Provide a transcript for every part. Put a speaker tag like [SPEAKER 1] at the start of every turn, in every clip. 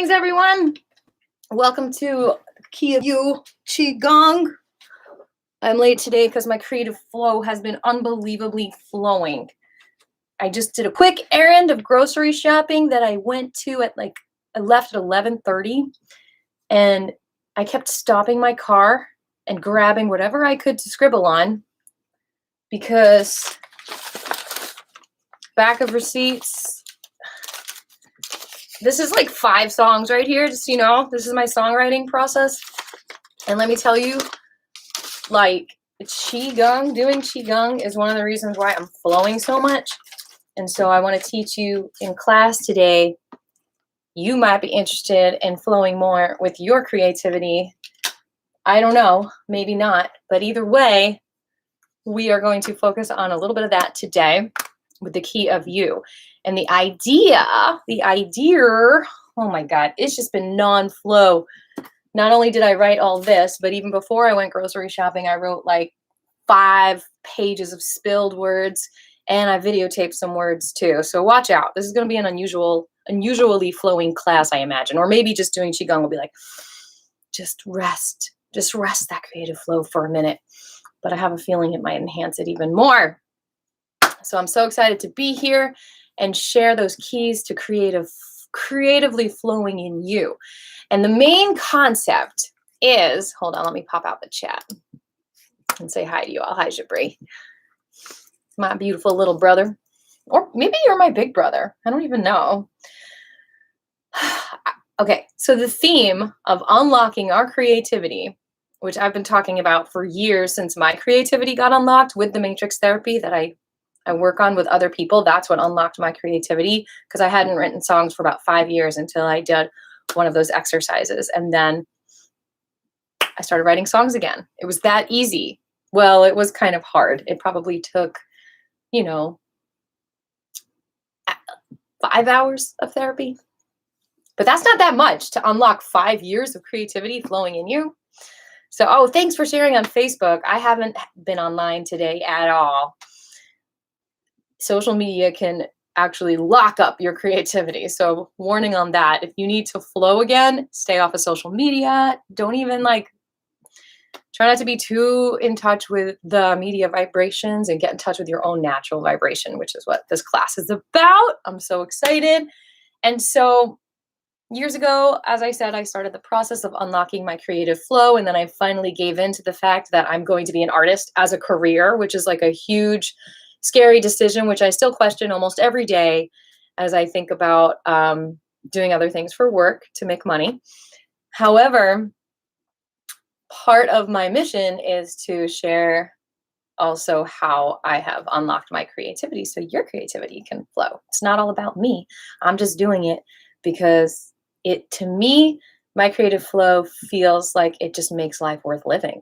[SPEAKER 1] Greetings, everyone. Welcome to Qi Gong. I'm late today because my creative flow has been unbelievably flowing. I just did a quick errand of grocery shopping that I went to at I left at 11:30, and I kept stopping my car and grabbing whatever I could to scribble on because back of receipts. This is like 5 songs right here, just so you know. This is my songwriting process. And let me tell you, like, Qi Gong, doing Qi Gong is one of the reasons why I'm flowing so much. And so I want to teach you in class today. You might be interested in flowing more with your creativity. I don't know, maybe not. But either way, we are going to focus on a little bit of that today with the key of you. And the idea, oh my God, it's just been non-flow. Not only did I write all this, but even before I went grocery shopping, I wrote like 5 pages of spilled words, and I videotaped some words too. So watch out. This is going to be an unusually flowing class, I imagine. Or maybe just doing Qigong will be like, just rest that creative flow for a minute. But I have a feeling it might enhance it even more. So I'm so excited to be here and share those keys to creatively flowing in you. And the main concept is, hold on, let me pop out the chat and say hi to you all. Hi, Jabri. My beautiful little brother. Or maybe you're my big brother. I don't even know. Okay, so the theme of unlocking our creativity, which I've been talking about for years since my creativity got unlocked with the matrix therapy that I work on with other people. That's what unlocked my creativity, because I hadn't written songs for about 5 years until I did one of those exercises. And then I started writing songs again. It was that easy. Well, it was kind of hard. It probably took, 5 hours of therapy. But that's not that much to unlock 5 years of creativity flowing in you. So, thanks for sharing on Facebook. I haven't been online today at all. Social media can actually lock up your creativity. So warning on that. If you need to flow again, stay off of social media. Don't even try not to be too in touch with the media vibrations and get in touch with your own natural vibration, which is what this class is about. I'm so excited. And so years ago, as I said, I started the process of unlocking my creative flow. And then I finally gave in to the fact that I'm going to be an artist as a career, which is like a huge scary decision, which I still question almost every day as I think about doing other things for work to make money. However, part of my mission is to share also how I have unlocked my creativity so your creativity can flow. It's not all about me. I'm just doing it because to me, my creative flow feels like it just makes life worth living.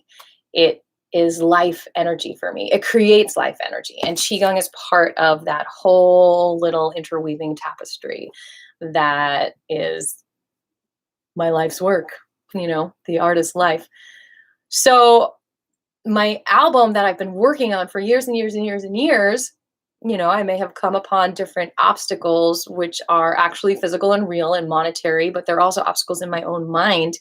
[SPEAKER 1] It is life energy for me. It creates life energy. And Qigong is part of that whole little interweaving tapestry that is my life's work, the artist's life. So my album that I've been working on for years and years and years and years, I may have come upon different obstacles, which are actually physical and real and monetary, but they're also obstacles in my own mind.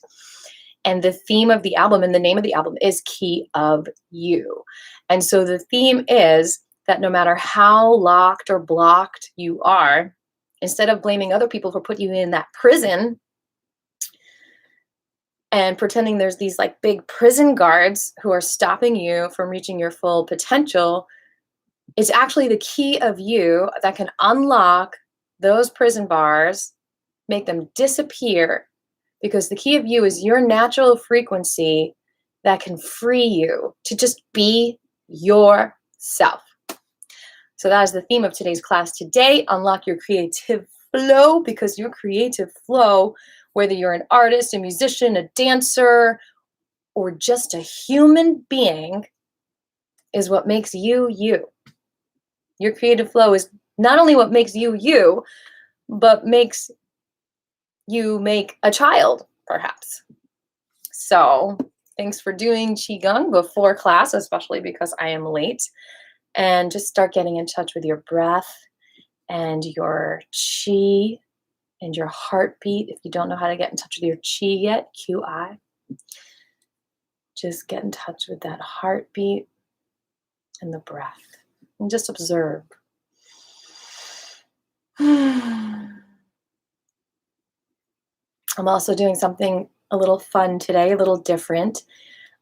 [SPEAKER 1] And the theme of the album and the name of the album is Key of You. And so the theme is that no matter how locked or blocked you are, instead of blaming other people for putting you in that prison and pretending there's these big prison guards who are stopping you from reaching your full potential, it's actually the key of you that can unlock those prison bars, make them disappear. Because the key of you is your natural frequency that can free you to just be yourself. So that is the theme of today's class today. Unlock your creative flow, because your creative flow, whether you're an artist, a musician, a dancer, or just a human being, is what makes you you. Your creative flow is not only what makes you you, but makes you make a child, perhaps. So thanks for doing Qigong before class, especially because I am late. And just start getting in touch with your breath and your Qi and your heartbeat. If you don't know how to get in touch with your Qi yet, QI, just get in touch with that heartbeat and the breath. And just observe. I'm also doing something a little fun today, a little different.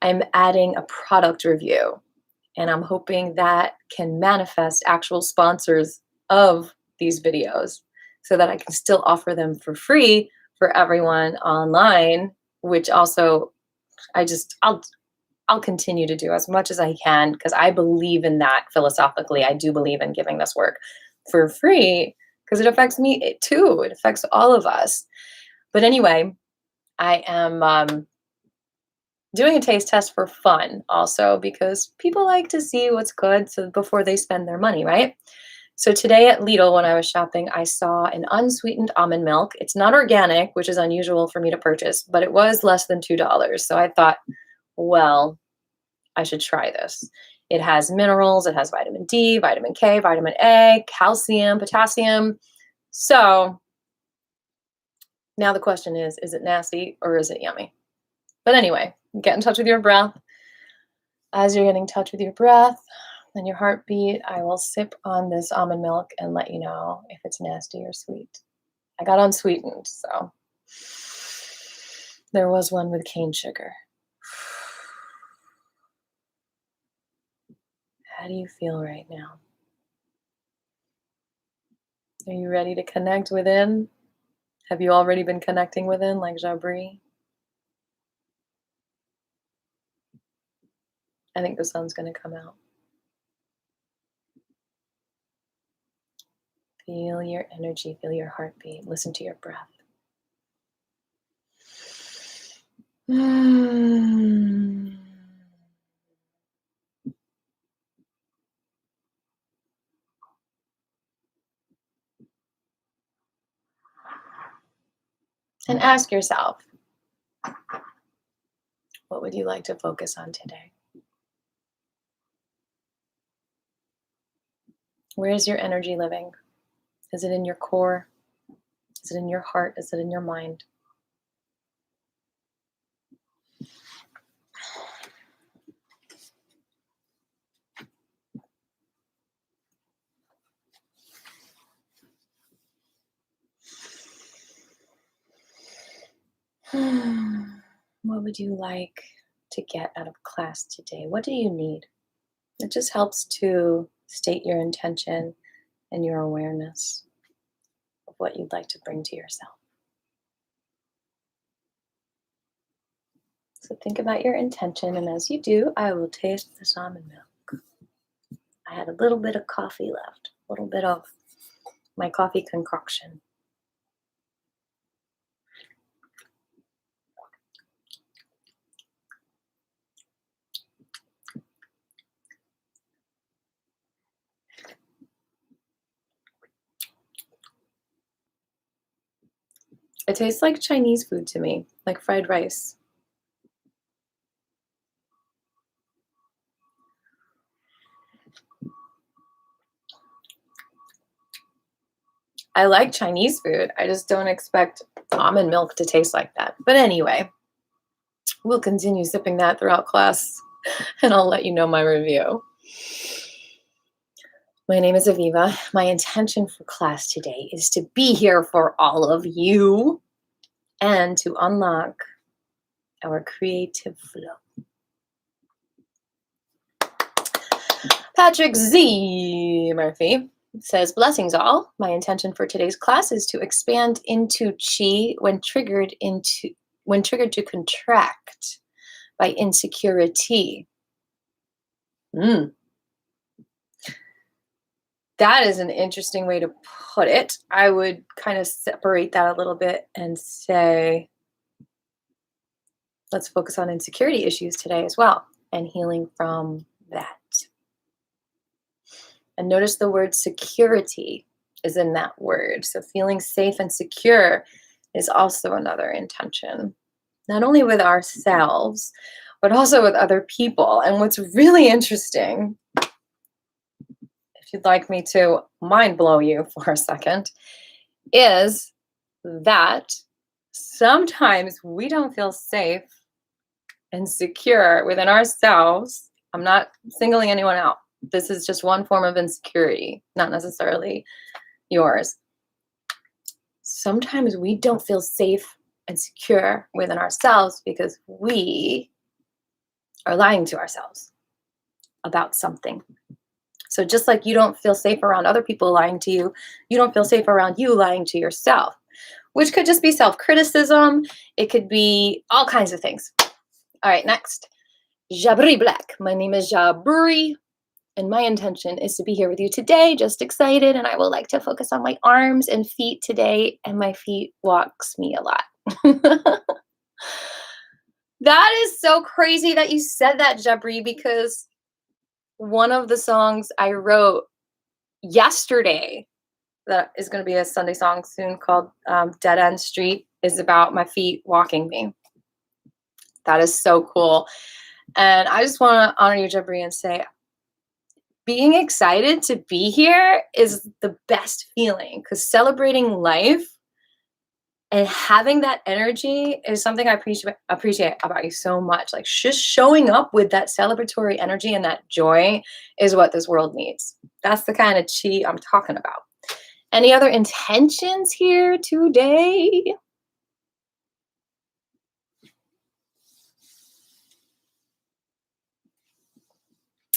[SPEAKER 1] I'm adding a product review, and I'm hoping that can manifest actual sponsors of these videos so that I can still offer them for free for everyone online, which also I'll continue to do as much as I can, because I believe in that philosophically. I do believe in giving this work for free because it affects me too. It affects all of us. But anyway, I am doing a taste test for fun also, because people like to see what's good before they spend their money, right? So today at Lidl, when I was shopping, I saw an unsweetened almond milk. It's not organic, which is unusual for me to purchase, but it was less than $2. So I thought, well, I should try this. It has minerals, it has vitamin D, vitamin K, vitamin A, calcium, potassium. So now the question is it nasty or is it yummy? But anyway, get in touch with your breath. As you're getting in touch with your breath and your heartbeat, I will sip on this almond milk and let you know if it's nasty or sweet. I got unsweetened, so there was one with cane sugar. How do you feel right now? Are you ready to connect within? Have you already been connecting within like Jabri? I think the sun's going to come out. Feel your energy, feel your heartbeat, listen to your breath. And ask yourself, what would you like to focus on today? Where is your energy living? Is it in your core? Is it in your heart? Is it in your mind? What would you like to get out of class today? What do you need? It just helps to state your intention and your awareness of what you'd like to bring to yourself. So think about your intention, and as you do, I will taste this almond milk. I had a little bit of coffee left, a little bit of my coffee concoction. It tastes like Chinese food to me, like fried rice. I like Chinese food. I just don't expect almond milk to taste like that. But anyway, we'll continue sipping that throughout class, and I'll let you know my review. My name is Aviva. My intention for class today is to be here for all of you and to unlock our creative flow. Patrick Z. Murphy says, blessings all. My intention for today's class is to expand into Qi when triggered to contract by insecurity. That is an interesting way to put it. I would kind of separate that a little bit and say, let's focus on insecurity issues today as well and healing from that. And notice the word security is in that word. So feeling safe and secure is also another intention, not only with ourselves, but also with other people. And what's really interesting, if you'd like me to mind blow you for a second, is that sometimes we don't feel safe and secure within ourselves. I'm not singling anyone out. This is just one form of insecurity, not necessarily yours. Sometimes we don't feel safe and secure within ourselves because we are lying to ourselves about something. So just like you don't feel safe around other people lying to you, you don't feel safe around you lying to yourself, which could just be self-criticism. It could be all kinds of things. All right, next. Jabri Black. My name is Jabri, and my intention is to be here with you today, just excited, and I will like to focus on my arms and feet today, and my feet walks me a lot. That is so crazy that you said that, Jabri, because one of the songs I wrote yesterday that is going to be a Sunday song soon called Dead End Street is about my feet walking me. That is so cool. And I just want to honor you, Jabri, and say being excited to be here is the best feeling, because celebrating life and having that energy is something I appreciate about you so much. Like just showing up with that celebratory energy and that joy is what this world needs. That's the kind of chi I'm talking about. Any other intentions here today?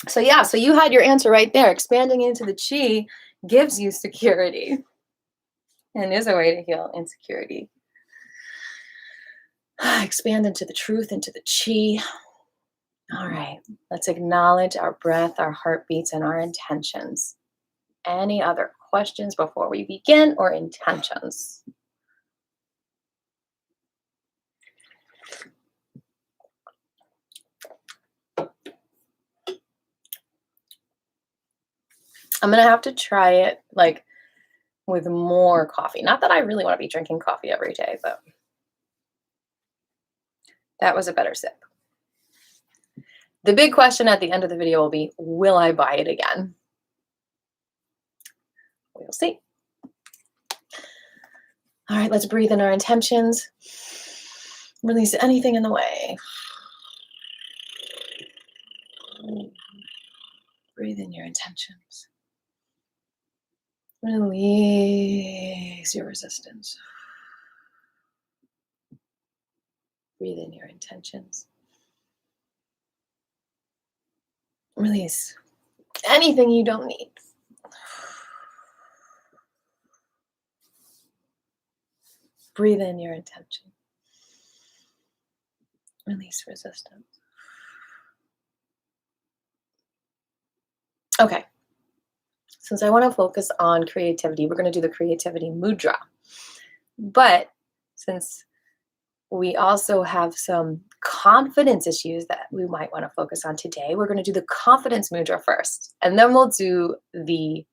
[SPEAKER 1] So yeah, so you had your answer right there. Expanding into the chi gives you security and is a way to heal insecurity. Expand into the truth, into the chi. All right, let's acknowledge our breath, our heartbeats, and our intentions. Any other questions before we begin, or intentions? I'm gonna have to try it like with more coffee. Not that I really want to be drinking coffee every day, but that was a better sip. The big question at the end of the video will be, will I buy it again? We'll see. All right, let's breathe in our intentions. Release anything in the way. Breathe in your intentions. Release your resistance. Breathe in your intentions. Release anything you don't need. Breathe in your intention. Release resistance. Okay. Since I want to focus on creativity, we're going to do the Creativity Mudra. But since we also have some confidence issues that we might want to focus on today, we're going to do the Confidence Mudra first. And then we'll do the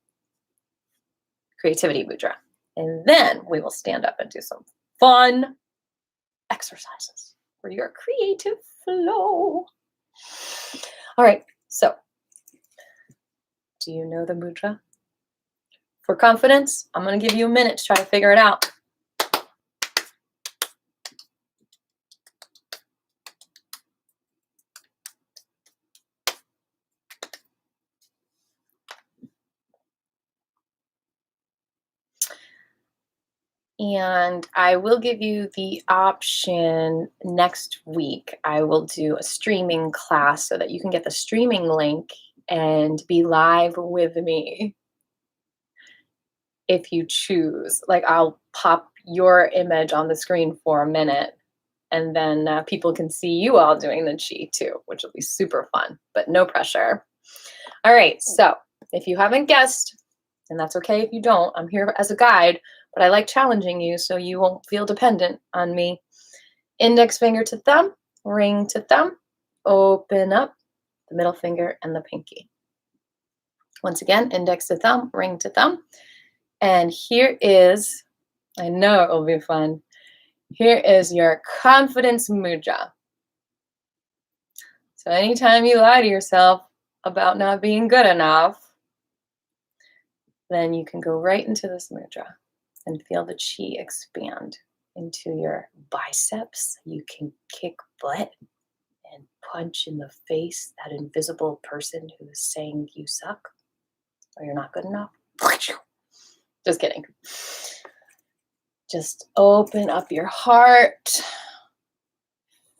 [SPEAKER 1] Creativity Mudra. And then we will stand up and do some fun exercises for your creative flow. All right, so do you know the mudra? For confidence, I'm going to give you a minute to try to figure it out. And I will give you the option next week. I will do a streaming class so that you can get the streaming link and be live with me if you choose. Like I'll pop your image on the screen for a minute, and then people can see you all doing the chi too, which will be super fun, but no pressure. All right, so if you haven't guessed, and that's okay if you don't, I'm here as a guide, but I like challenging you so you won't feel dependent on me. Index finger to thumb, ring to thumb, open up the middle finger and the pinky. Once again, index to thumb, ring to thumb. And here is, I know it will be fun, here is your Confidence Mudra. So anytime you lie to yourself about not being good enough, then you can go right into this mudra And feel the Qi expand into your biceps. You can kick butt and punch in the face that invisible person who is saying you suck or you're not good enough. Just kidding. Just open up your heart.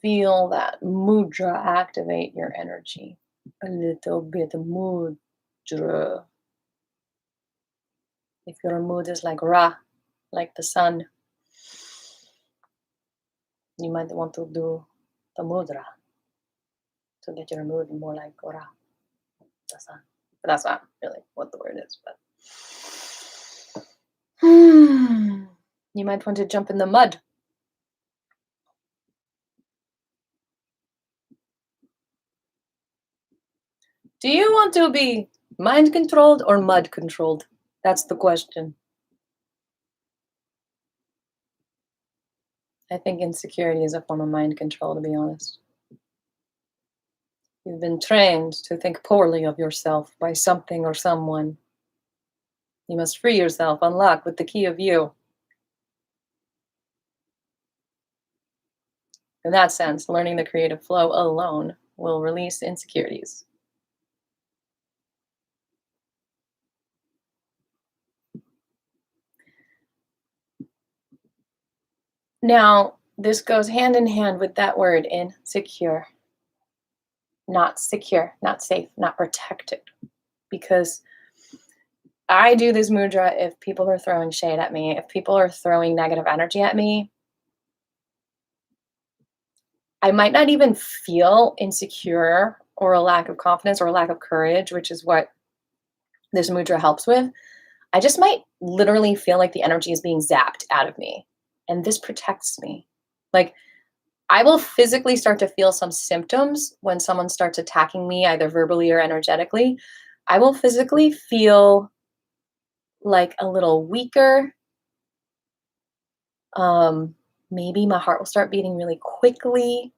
[SPEAKER 1] Feel that mudra activate your energy. A little bit of mudra. If your mood is like Ra, like the sun, you might want to do the mudra to get your mood more like Ra, the sun. But that's not really what the word is. But you might want to jump in the mud. Do you want to be mind controlled or mud controlled? That's the question. I think insecurity is a form of mind control, to be honest. You've been trained to think poorly of yourself by something or someone. You must free yourself, unlock with the key of you. In that sense, learning the creative flow alone will release insecurities. Now, this goes hand in hand with that word, insecure. Not secure, not safe, not protected. Because I do this mudra if people are throwing shade at me, if people are throwing negative energy at me. I might not even feel insecure or a lack of confidence or a lack of courage, which is what this mudra helps with. I just might literally feel like the energy is being zapped out of me. And this protects me. Like, I will physically start to feel some symptoms when someone starts attacking me, either verbally or energetically. I will physically feel like a little weaker. Maybe my heart will start beating really quickly.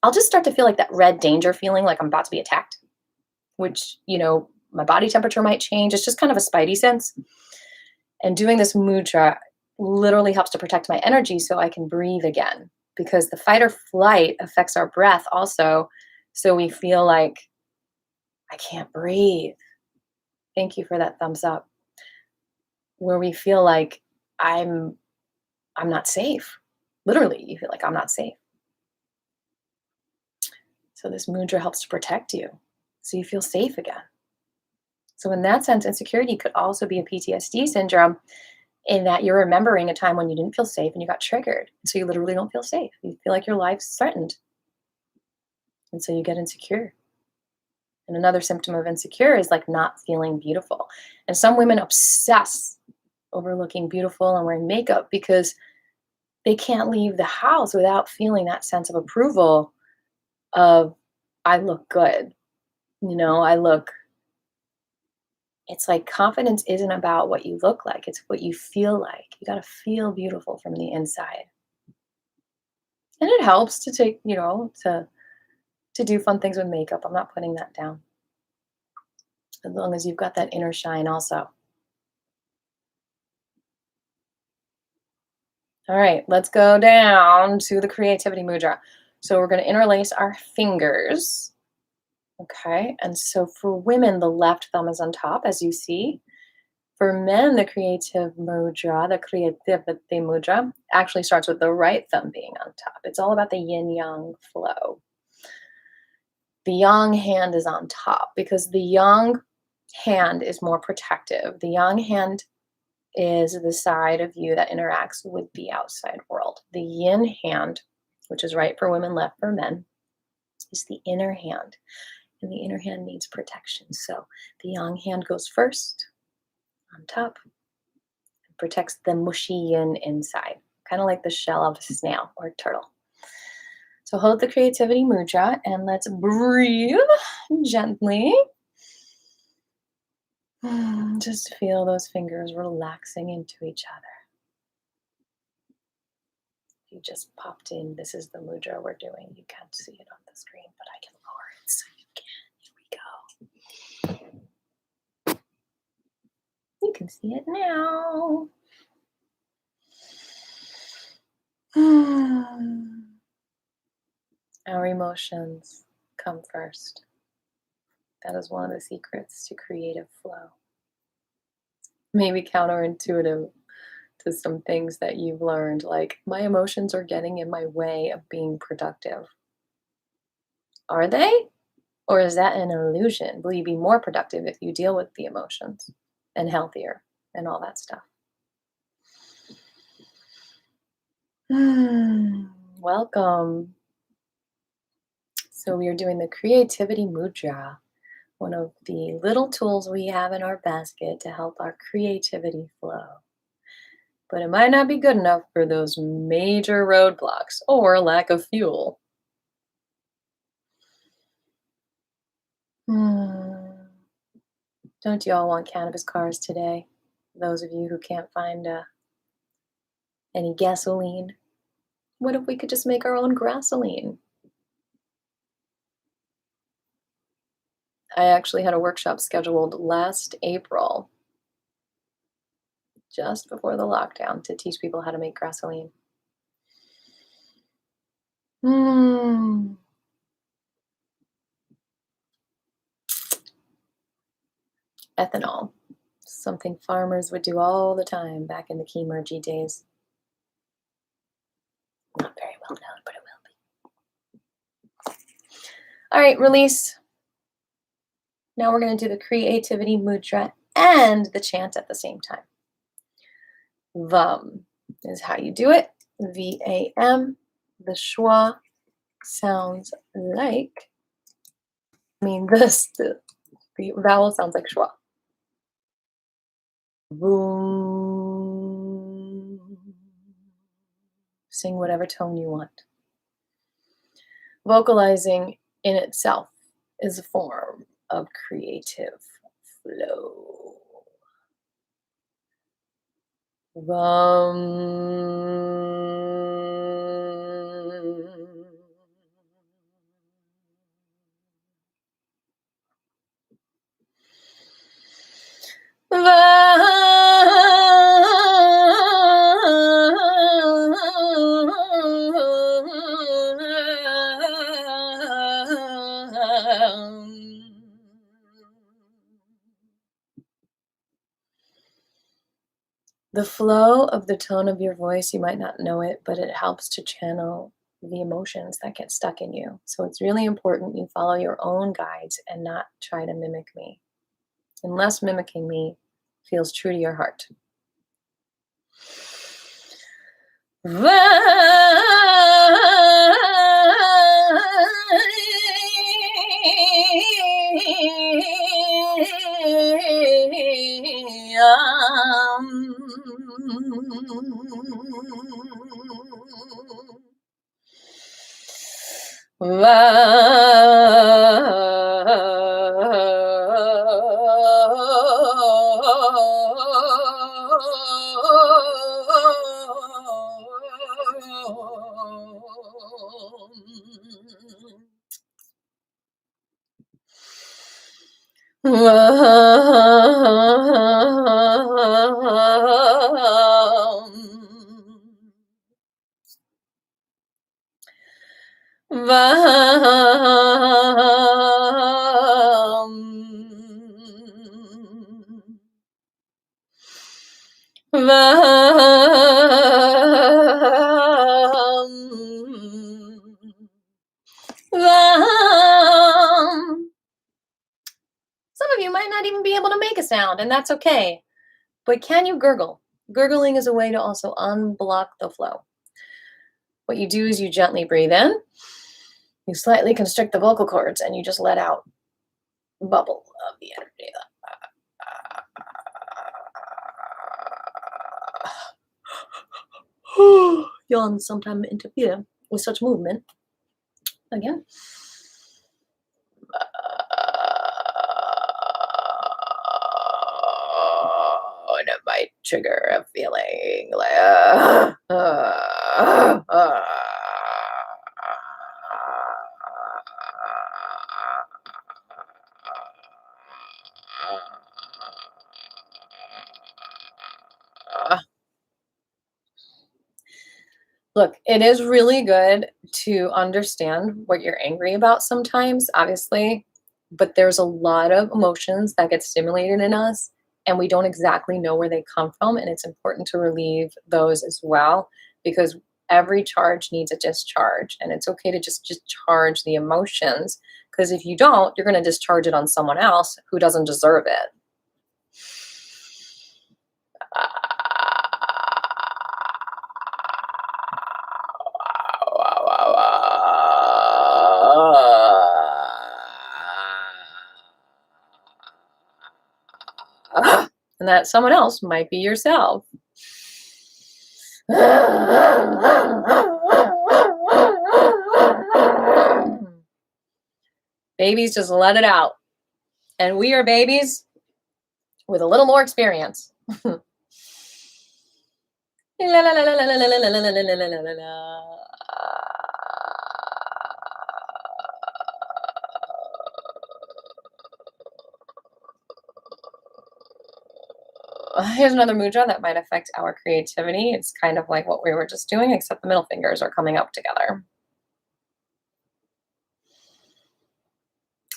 [SPEAKER 1] I'll just start to feel like that red danger feeling, like I'm about to be attacked, which, my body temperature might change. It's just kind of a spidey sense. And doing this mudra literally helps to protect my energy so I can breathe again, because the fight or flight affects our breath also. So we feel like I can't breathe. Thank you for that thumbs up. Where we feel like I'm not safe. Literally, you feel like I'm not safe. So this mudra helps to protect you so you feel safe again. So in that sense, insecurity could also be a PTSD syndrome, in that you're remembering a time when you didn't feel safe and you got triggered. So you literally don't feel safe. You feel like your life's threatened. And so you get insecure. And another symptom of insecure is like not feeling beautiful. And some women obsess over looking beautiful and wearing makeup because they can't leave the house without feeling that sense of approval of, I look good. It's like confidence isn't about what you look like. It's what you feel like. You got to feel beautiful from the inside. And it helps to take, to do fun things with makeup. I'm not putting that down. As long as you've got that inner shine also. All right, let's go down to the Creativity Mudra. So we're going to interlace our fingers. Okay, and so for women, the left thumb is on top, as you see. For men, the Creative Mudra, the Creativity Mudra, actually starts with the right thumb being on top. It's all about the yin-yang flow. The yang hand is on top because the yang hand is more protective. The yang hand is the side of you that interacts with the outside world. The yin hand, which is right for women, left for men, is the inner hand. And the inner hand needs protection. So the yang hand goes first, on top, and protects the mushy yin inside, kind of like the shell of a snail or a turtle. So hold the Creativity Mudra and let's breathe gently. Just feel those fingers relaxing into each other. You just popped in. This is the mudra we're doing. You can't see it on the screen, but I can lower it so you can. Here we go. You can see it now. Our emotions come first. That is one of the secrets to creative flow. Maybe counterintuitive to some things that you've learned, like my emotions are getting in my way of being productive. Are they? Or is that an illusion? Will you be more productive if you deal with the emotions and healthier and all that stuff? Welcome. So we are doing the Creativity Mudra, one of the little tools we have in our basket to help our creativity flow. But it might not be good enough for those major roadblocks or lack of fuel. Don't you all want cannabis cars today? Those of you who can't find any gasoline. What if we could just make our own gasoline? I actually had a workshop scheduled last April, just before the lockdown, to teach people how to make gasoline. Ethanol, something farmers would do all the time back in the Key days. Not very well known, but it will be. All right, release. Now we're going to do the Creativity Mudra and the chant at the same time. Vam is how you do it. V-A-M. The schwa sounds like, the vowel sounds like schwa. Boom. Sing whatever tone you want. Vocalizing in itself is a form of creative flow. The flow of the tone of your voice, you might not know it, but it helps to channel the emotions that get stuck in you. So it's really important you follow your own guides and not try to mimic me, unless mimicking me feels true to your heart. Some of you might not even be able to make a sound, and that's okay. But can you gurgle? Gurgling is a way to also unblock the flow. What you do is you gently breathe in, you slightly constrict the vocal cords, and you just let out bubble of the energy. Yawn sometimes interfere with such movement. Again. And it might trigger a feeling like Look, it is really good to understand what you're angry about sometimes, obviously, but there's a lot of emotions that get stimulated in us and we don't exactly know where they come from. And it's important to relieve those as well, because every charge needs a discharge, and it's okay to just discharge the emotions, because if you don't, you're going to discharge it on someone else who doesn't deserve it. And that someone else might be yourself. Babies, just let it out. And we are babies with a little more experience. Here's another mudra that might affect our creativity. It's kind of like what we were just doing, except the middle fingers are coming up together.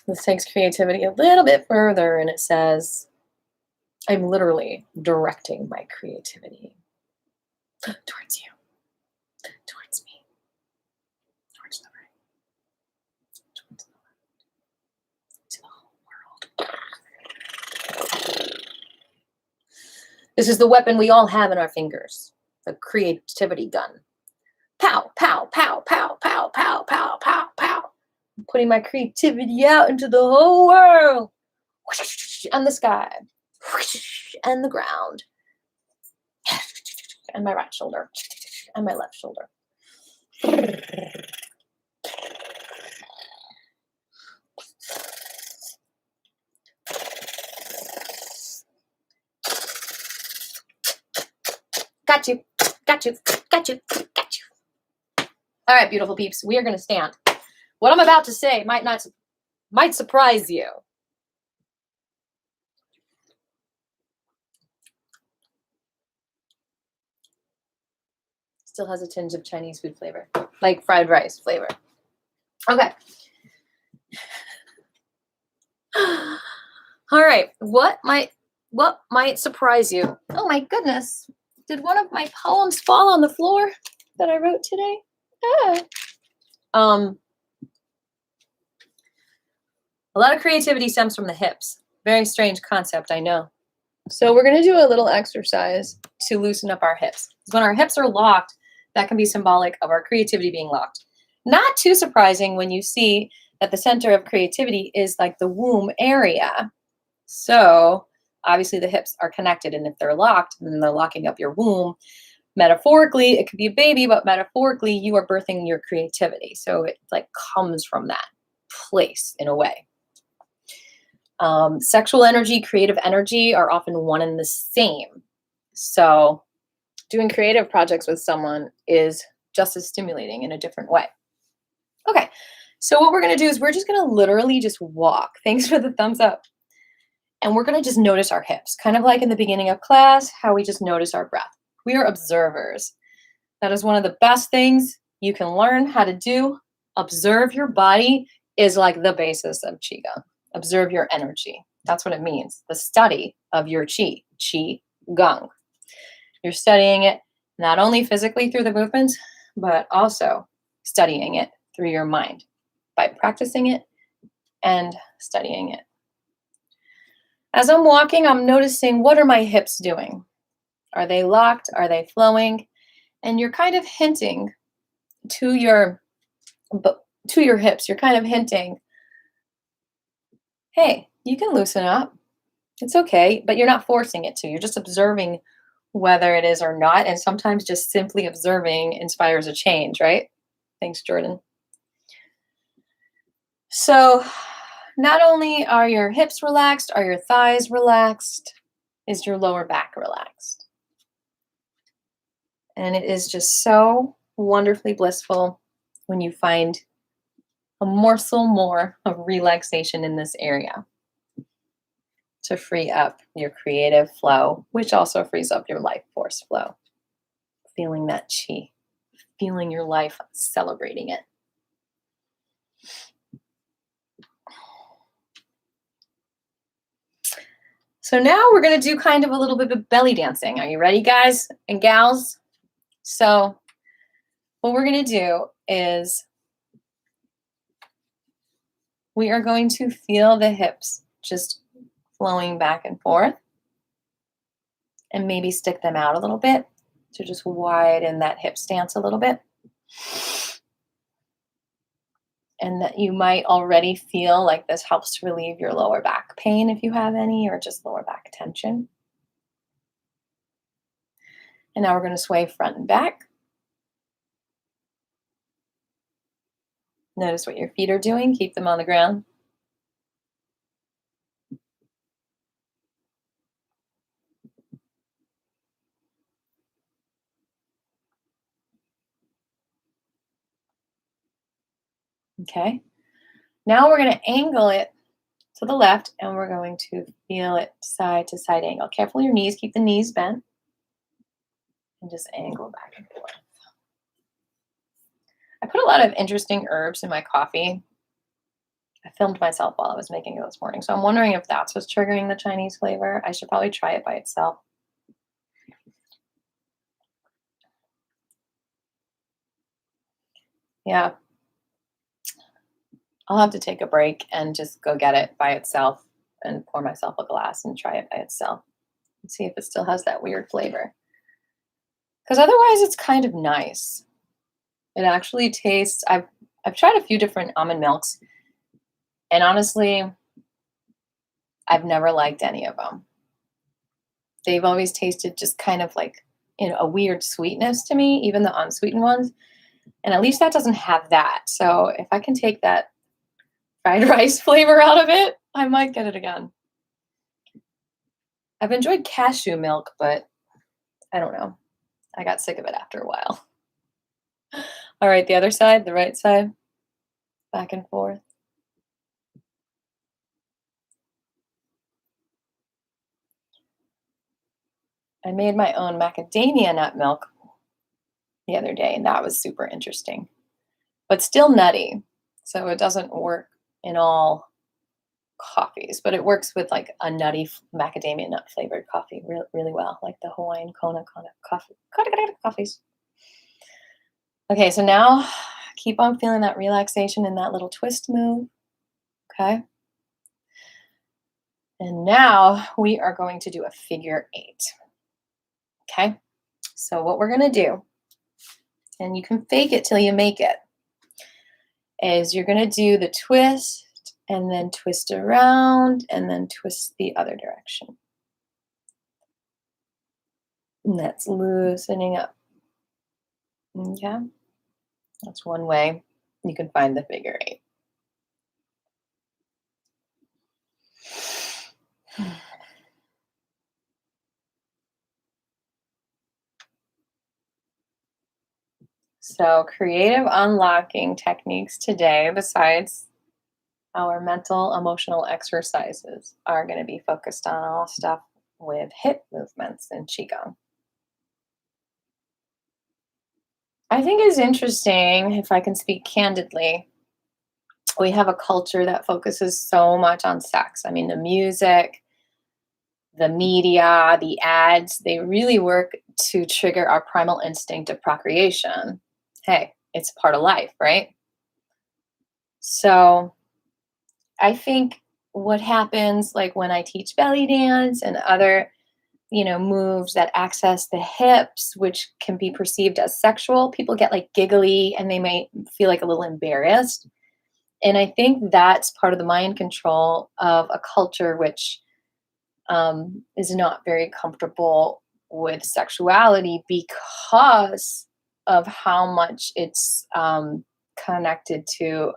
[SPEAKER 1] This takes creativity a little bit further, and it says, I'm literally directing my creativity towards you, towards me, towards the right, towards the left, to the whole world. This is the weapon we all have in our fingers, the creativity gun. Pow, pow, pow, pow, pow, pow, pow, pow, pow. I'm putting my creativity out into the whole world. And the sky. And the ground. And my right shoulder. And my left shoulder. Got you. Got you. Got you. Got you. All right, beautiful peeps. We are going to stand. What I'm about to say might surprise you. Still has a tinge of Chinese food flavor, like fried rice flavor. Okay. All right. What might surprise you? Oh my goodness. Did one of my poems fall on the floor that I wrote today? A lot of creativity stems from the hips. Very strange concept, I know. So we're going to do a little exercise to loosen up our hips. When our hips are locked, that can be symbolic of our creativity being locked. Not too surprising when you see that the center of creativity is like the womb area. So obviously the hips are connected, and if they're locked, then they're locking up your womb. Metaphorically, it could be a baby, but metaphorically, you are birthing your creativity. So it like comes from that place in a way. Sexual energy, creative energy are often one and the same. So doing creative projects with someone is just as stimulating in a different way. Okay, so what we're going to do is we're just going to literally just walk. Thanks for the thumbs up. And we're going to just notice our hips, kind of like in the beginning of class, how we just notice our breath. We are observers. That is one of the best things you can learn how to do. Observe your body is like the basis of Qi Gong. Observe your energy. That's what it means. The study of your Qi, Qi Gong. You're studying it not only physically through the movements, but also studying it through your mind by practicing it and studying it. As I'm walking, I'm noticing, what are my hips doing? Are they locked? Are they flowing? And you're kind of hinting to your hips. You're kind of hinting, hey, you can loosen up. It's okay, but you're not forcing it to. You're just observing whether it is or not. And sometimes just simply observing inspires a change, right? Thanks, Jordan. So not only are your hips relaxed, are your thighs relaxed, is your lower back relaxed. And it is just so wonderfully blissful when you find a morsel more of relaxation in this area to free up your creative flow, which also frees up your life force flow. Feeling that Qi feeling your life, celebrating it. So now we're going to do kind of a little bit of belly dancing. Are you ready, guys and gals? So what we're going to do is we are going to feel the hips just flowing back and forth, and maybe stick them out a little bit to just widen that hip stance a little bit. And that you might already feel like this helps to relieve your lower back pain if you have any, or just lower back tension. And now we're going to sway front and back. Notice what your feet are doing. Keep them on the ground. Okay. Now we're going to angle it to the left, and we're going to feel it side to side angle. Careful your knees. Keep the knees bent. And just angle back and forth. I put a lot of interesting herbs in my coffee. I filmed myself while I was making it this morning, so I'm wondering if that's what's triggering the Chinese flavor. I should probably try it by itself. Yeah. I'll have to take a break and just go get it by itself and pour myself a glass and try it by itself and see if it still has that weird flavor. Because otherwise it's kind of nice. It actually tastes, I've tried a few different almond milks, and honestly, I've never liked any of them. They've always tasted just kind of like, a weird sweetness to me, even the unsweetened ones. And at least that doesn't have that. So if I can take that fried rice flavor out of it, I might get it again. I've enjoyed cashew milk, but I don't know. I got sick of it after a while. All right, the other side, the right side, back and forth. I made my own macadamia nut milk the other day, and that was super interesting, but still nutty. So it doesn't work in all coffees, but it works with like a nutty macadamia nut flavored coffee really well, like the Hawaiian Kona coffees. Okay, so now keep on feeling that relaxation in that little twist move. Okay. And now we are going to do a figure 8. Okay. So what we're going to do, and you can fake it till you make it, is you're going to do the twist and then twist around and then twist the other direction. And that's loosening up. Okay. That's one way you can find the figure 8. So creative unlocking techniques today, besides our mental, emotional exercises, are going to be focused on all stuff with hip movements and Qi Gong. I think it's interesting, if I can speak candidly, we have a culture that focuses so much on sex. I mean, the music, the media, the ads, they really work to trigger our primal instinct of procreation. Hey, it's part of life, right? So I think what happens, like when I teach belly dance and other, moves that access the hips, which can be perceived as sexual, people get like giggly and they may feel like a little embarrassed. And I think that's part of the mind control of a culture which is not very comfortable with sexuality because of how much it's connected to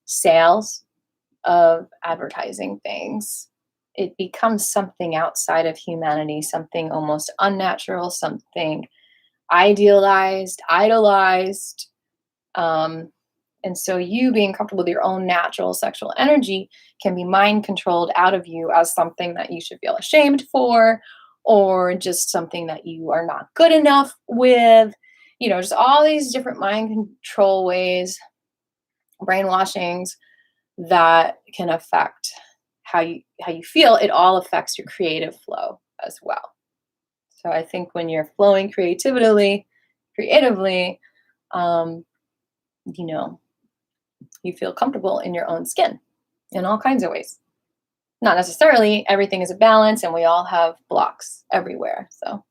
[SPEAKER 1] sales of advertising things. It becomes something outside of humanity, something almost unnatural, something idealized, idolized. And so you being comfortable with your own natural sexual energy can be mind controlled out of you as something that you should feel ashamed for, or just something that you are not good enough with. just all these different mind control ways, brainwashings that can affect how you feel. It all affects your creative flow as well. So I think when you're flowing creatively, um, you feel comfortable in your own skin in all kinds of ways. Not necessarily everything is a balance, and we all have blocks everywhere. So,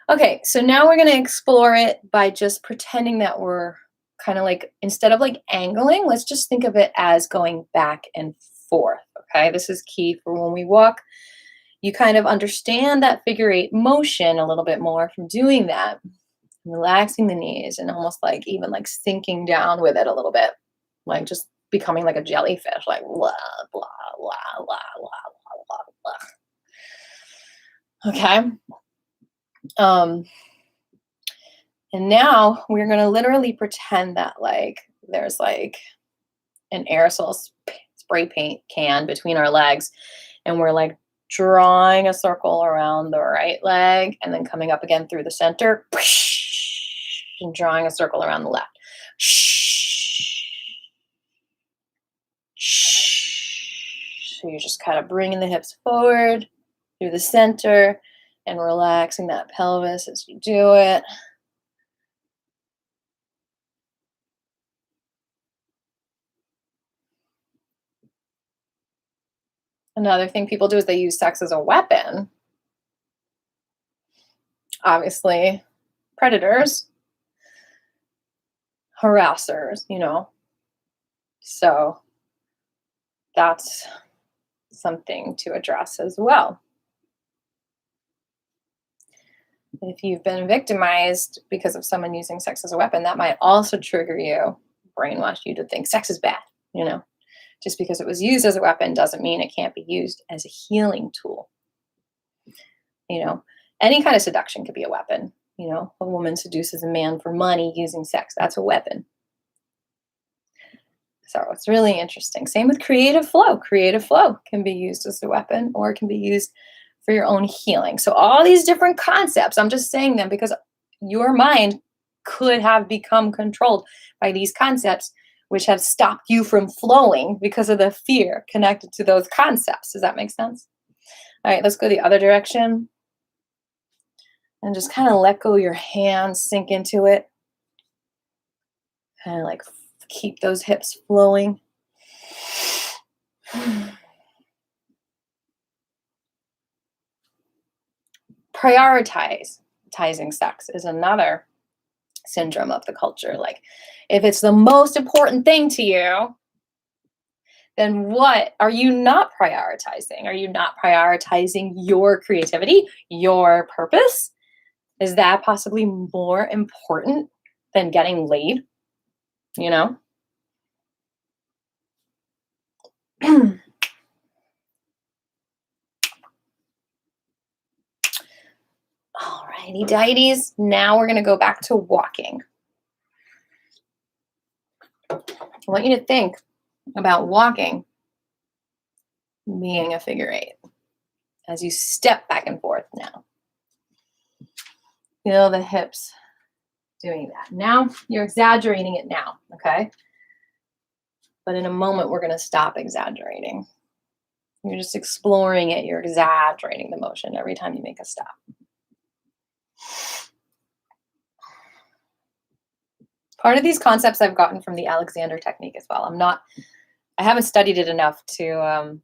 [SPEAKER 1] okay, so now we're going to explore it by just pretending that we're kind of like, instead of like angling, let's just think of it as going back and forth. Okay, this is key for when we walk. You kind of understand that figure 8 motion a little bit more from doing that, relaxing the knees and almost like even like sinking down with it a little bit, like just becoming like a jellyfish, like blah, blah, blah, blah, blah, blah, blah, blah. Okay. And now we're going to literally pretend that like there's like an aerosol spray paint can between our legs, and we're like drawing a circle around the right leg and then coming up again through the center and drawing a circle around the left. So you're just kind of bringing the hips forward through the center and relaxing that pelvis as you do it. Another thing people do is they use sex as a weapon. Obviously, predators, harassers, So that's something to address as well. If you've been victimized because of someone using sex as a weapon, that might also trigger you, brainwash you to think sex is bad, Just because it was used as a weapon doesn't mean it can't be used as a healing tool. Any kind of seduction could be a weapon. A woman seduces a man for money using sex. That's a weapon. So it's really interesting. Same with creative flow. Creative flow can be used as a weapon, or it can be used for your own healing. So all these different concepts, I'm just saying them because your mind could have become controlled by these concepts, which have stopped you from flowing because of the fear connected to those concepts. Does that make sense? All right, let's go the other direction. And just kind of let go your hands, sink into it. Kind of like keep those hips flowing. Prioritizing sex is another syndrome of the culture. Like, if it's the most important thing to you, then what are you not prioritizing? Are you not prioritizing your creativity, your purpose? Is that possibly more important than getting laid? Alrighty, deities. Now we're going to go back to walking. I want you to think about walking being a figure 8 as you step back and forth now. Feel the hips doing that. Now you're exaggerating it now, okay? But in a moment, we're going to stop exaggerating. You're just exploring it. You're exaggerating the motion every time you make a stop. Part of these concepts I've gotten from the Alexander technique as well. I haven't studied it enough to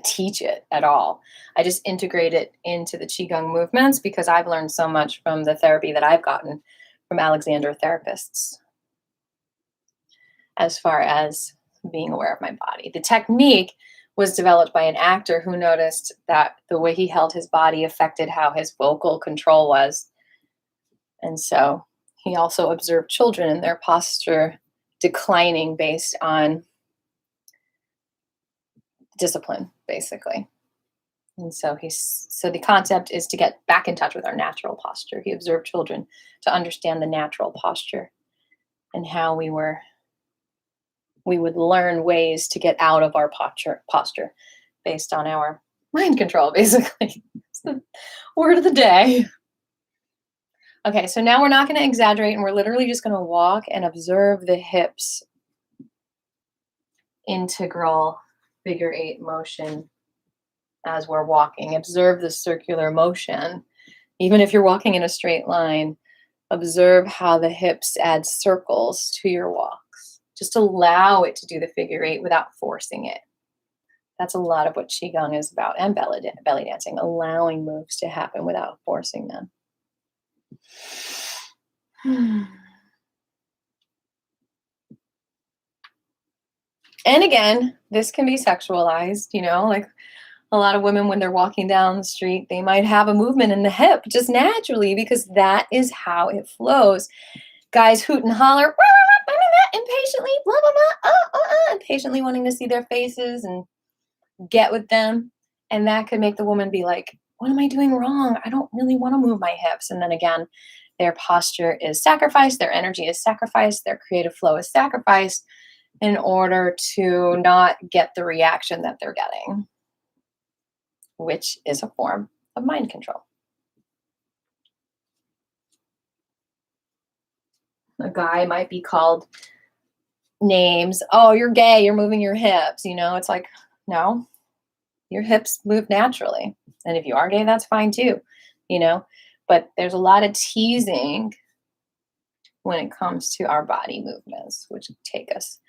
[SPEAKER 1] teach it at all. I just integrate it into the Qi Gong movements because I've learned so much from the therapy that I've gotten from Alexander therapists as far as being aware of my body. The technique was developed by an actor who noticed that the way he held his body affected how his vocal control was. And so he also observed children and their posture declining based on discipline, basically. And so the concept is to get back in touch with our natural posture. He observed children to understand the natural posture and how we would learn ways to get out of our posture based on our mind control, basically. It's the word of the day. Okay, so now we're not going to exaggerate and we're literally just going to walk and observe the hips integral figure 8 motion as we're walking. Observe the circular motion. Even if you're walking in a straight line, observe how the hips add circles to your walks. Just allow it to do the figure 8 without forcing it. That's a lot of what Qi Gong is about, and belly dancing, allowing moves to happen without forcing them. And again, this can be sexualized, like a lot of women when they're walking down the street, they might have a movement in the hip just naturally because that is how it flows. Guys hoot and holler, impatiently, blah, blah, blah, impatiently wanting to see their faces and get with them. And that could make the woman be like, what am I doing wrong? I don't really want to move my hips. And then again, their posture is sacrificed, their energy is sacrificed, their creative flow is sacrificed in order to not get the reaction that they're getting, which is a form of mind control. A guy might be called names. Oh, you're gay, you're moving your hips. It's like, no, your hips move naturally. And if you are gay, that's fine too, But there's a lot of teasing when it comes to our body movements, which take us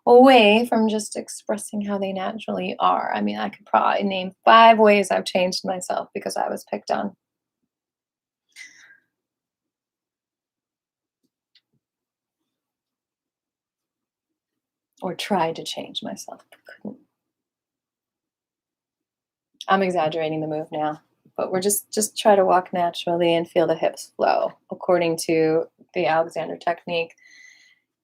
[SPEAKER 1] away from just expressing how they naturally are. I mean, I could probably name 5 ways I've changed myself because I was picked on. Or tried to change myself, but couldn't. I'm exaggerating the move now, but we're just try to walk naturally and feel the hips flow. According to the Alexander technique,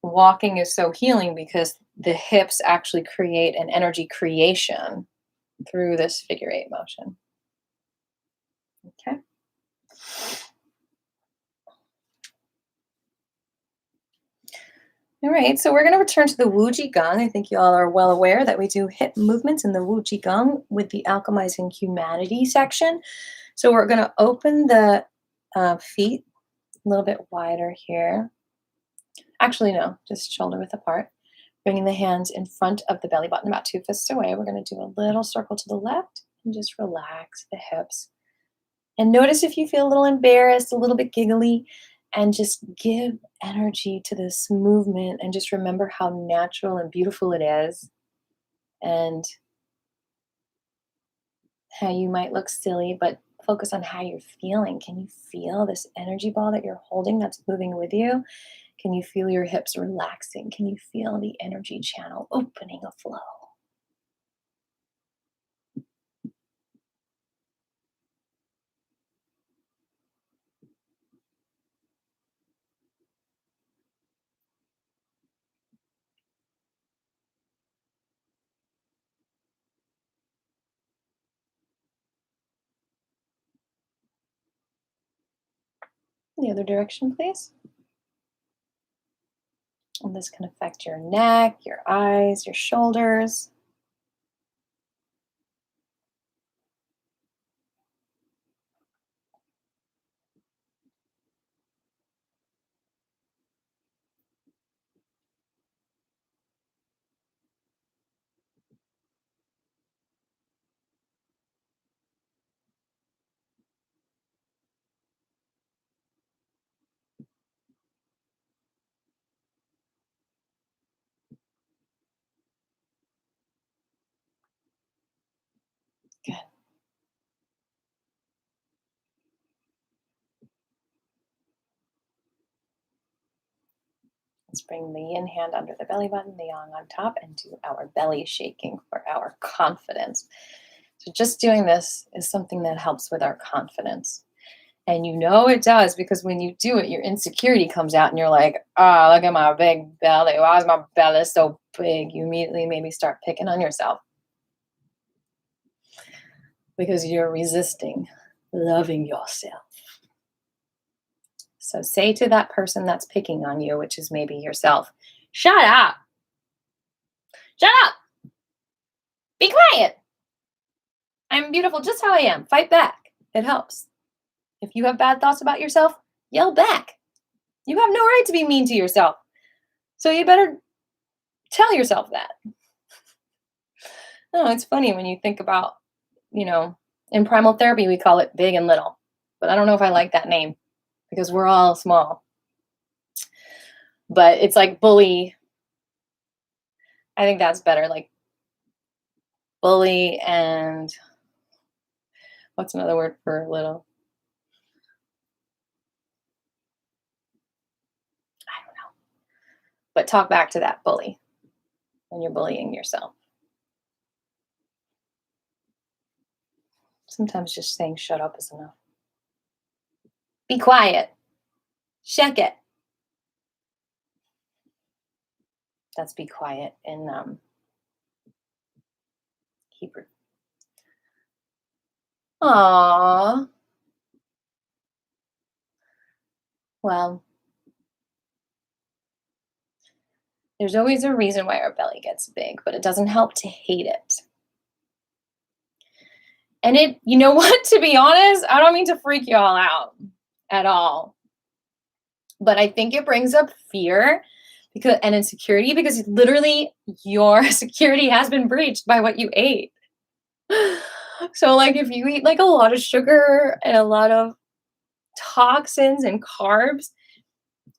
[SPEAKER 1] walking is so healing because the hips actually create an energy creation through this figure 8 motion. Okay. All right, so we're going to return to the Qi Gong. I think you all are well aware that we do hip movements in the Qi Gong with the Alchemizing Humanity section. So we're going to open the feet a little bit wider here. Actually, no, just shoulder width apart. Bringing the hands in front of the belly button, about 2 fists away. We're going to do a little circle to the left and just relax the hips. And notice if you feel a little embarrassed, a little bit giggly, and just give energy to this movement and just remember how natural and beautiful it is and how you might look silly, but focus on how you're feeling. Can you feel this energy ball that you're holding that's moving with you? Can you feel your hips relaxing? Can you feel the energy channel opening a flow? The other direction, please. And this can affect your neck, your eyes, your shoulders. Good. Let's bring the yin hand under the belly button, the yang on top, and do our belly shaking for our confidence. So just doing this is something that helps with our confidence. And it does because when you do it, your insecurity comes out and you're like, oh, look at my big belly. Why is my belly so big? You immediately maybe start picking on yourself because you're resisting loving yourself. So say to that person that's picking on you, which is maybe yourself, shut up. Shut up. Be quiet. I'm beautiful just how I am. Fight back. It helps. If you have bad thoughts about yourself, Yell back. You have no right to be mean to yourself. So you better tell yourself that. No, it's funny when you think about, in primal therapy, we call it big and little. But I don't know if I like that name because we're all small. But it's like bully. I think that's better. Like bully and what's another word for little? I don't know. But talk back to that bully when you're bullying yourself. Sometimes just saying shut up is enough. Be quiet. Check it. That's be quiet in Hebrew. Aww. Well, there's always a reason why our belly gets big, but it doesn't help to hate it. And you know what, to be honest, I don't mean to freak you all out at all. But I think it brings up fear and insecurity because literally your security has been breached by what you ate. So like if you eat like a lot of sugar and a lot of toxins and carbs,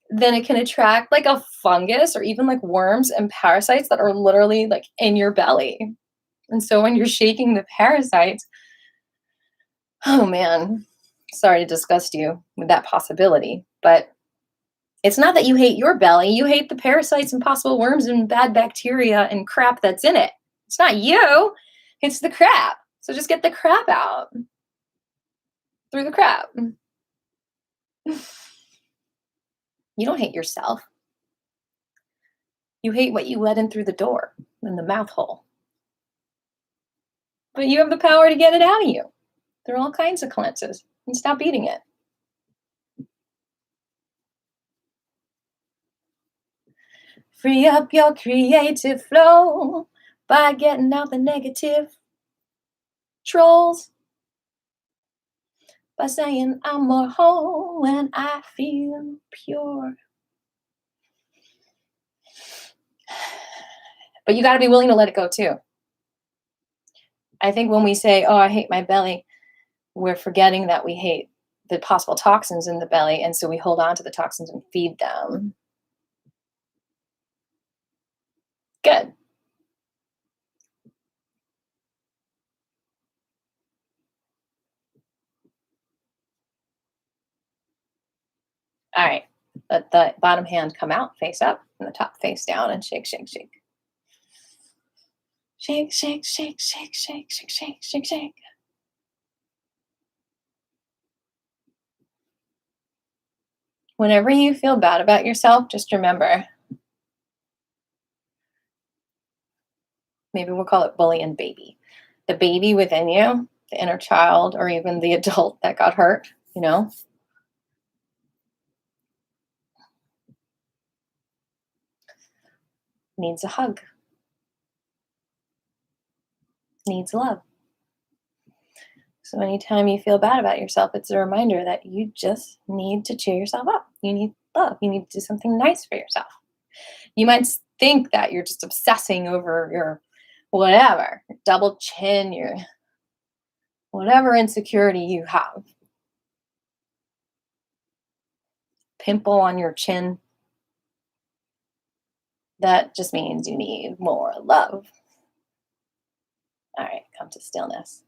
[SPEAKER 1] then it can attract like a fungus or even like worms and parasites that are literally like in your belly. And so when you're shaking the parasites, oh man, sorry to disgust you with that possibility, but it's not that you hate your belly, you hate the parasites and possible worms and bad bacteria and crap that's in it. It's not you, it's the crap. So just get the crap out through the crap. You don't hate yourself. You hate what you let in through the door, in the mouth hole. But you have the power to get it out of you through all kinds of cleanses and stop eating it. Free up your creative flow by getting out the negative trolls. By saying I'm more whole when I feel pure. But you got to be willing to let it go too. I think when we say, oh, I hate my belly, we're forgetting that we hate the possible toxins in the belly. And so we hold on to the toxins and feed them. Good. All right. Let the bottom hand come out, face up, and the top face down, and shake, shake, shake. Shake, shake, shake, shake, shake, shake, shake, shake, shake. Whenever you feel bad about yourself, just remember, maybe we'll call it bully and baby. The baby within you, the inner child, or even the adult that got hurt, needs a hug, needs love. So anytime you feel bad about yourself, it's a reminder that you just need to cheer yourself up. You need love. You need to do something nice for yourself. You might think that you're just obsessing over your whatever, your double chin, your whatever insecurity you have. Pimple on your chin. That just means you need more love. All right, come to stillness.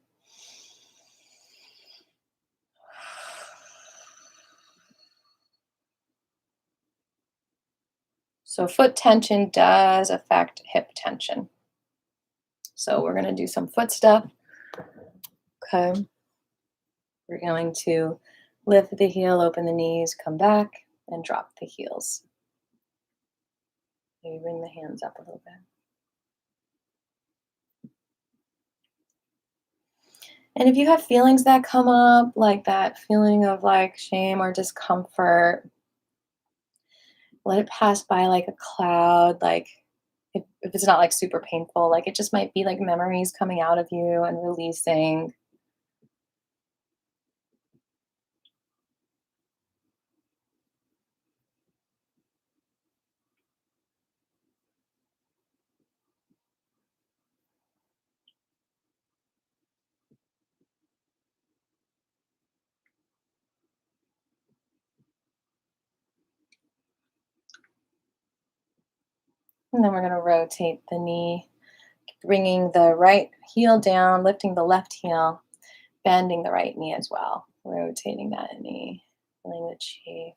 [SPEAKER 1] So foot tension does affect hip tension. So we're going to do some foot stuff. Okay. We're going to lift the heel, open the knees, come back, and drop the heels. Maybe bring the hands up a little bit. And if you have feelings that come up, like that feeling of like shame or discomfort, let it pass by like a cloud. Like if it's not like super painful, like it just might be like memories coming out of you and releasing. And then we're going to rotate the knee, bringing the right heel down, lifting the left heel, bending the right knee as well, rotating that knee, feeling the chi.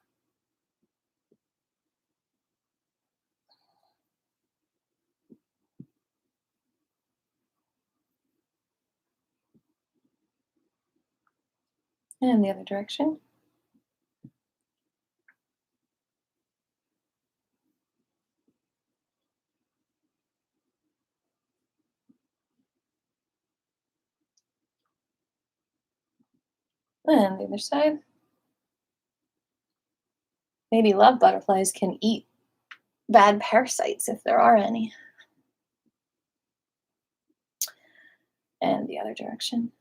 [SPEAKER 1] And the other direction. And the other side. Maybe love butterflies can eat bad parasites if there are any. And the other direction.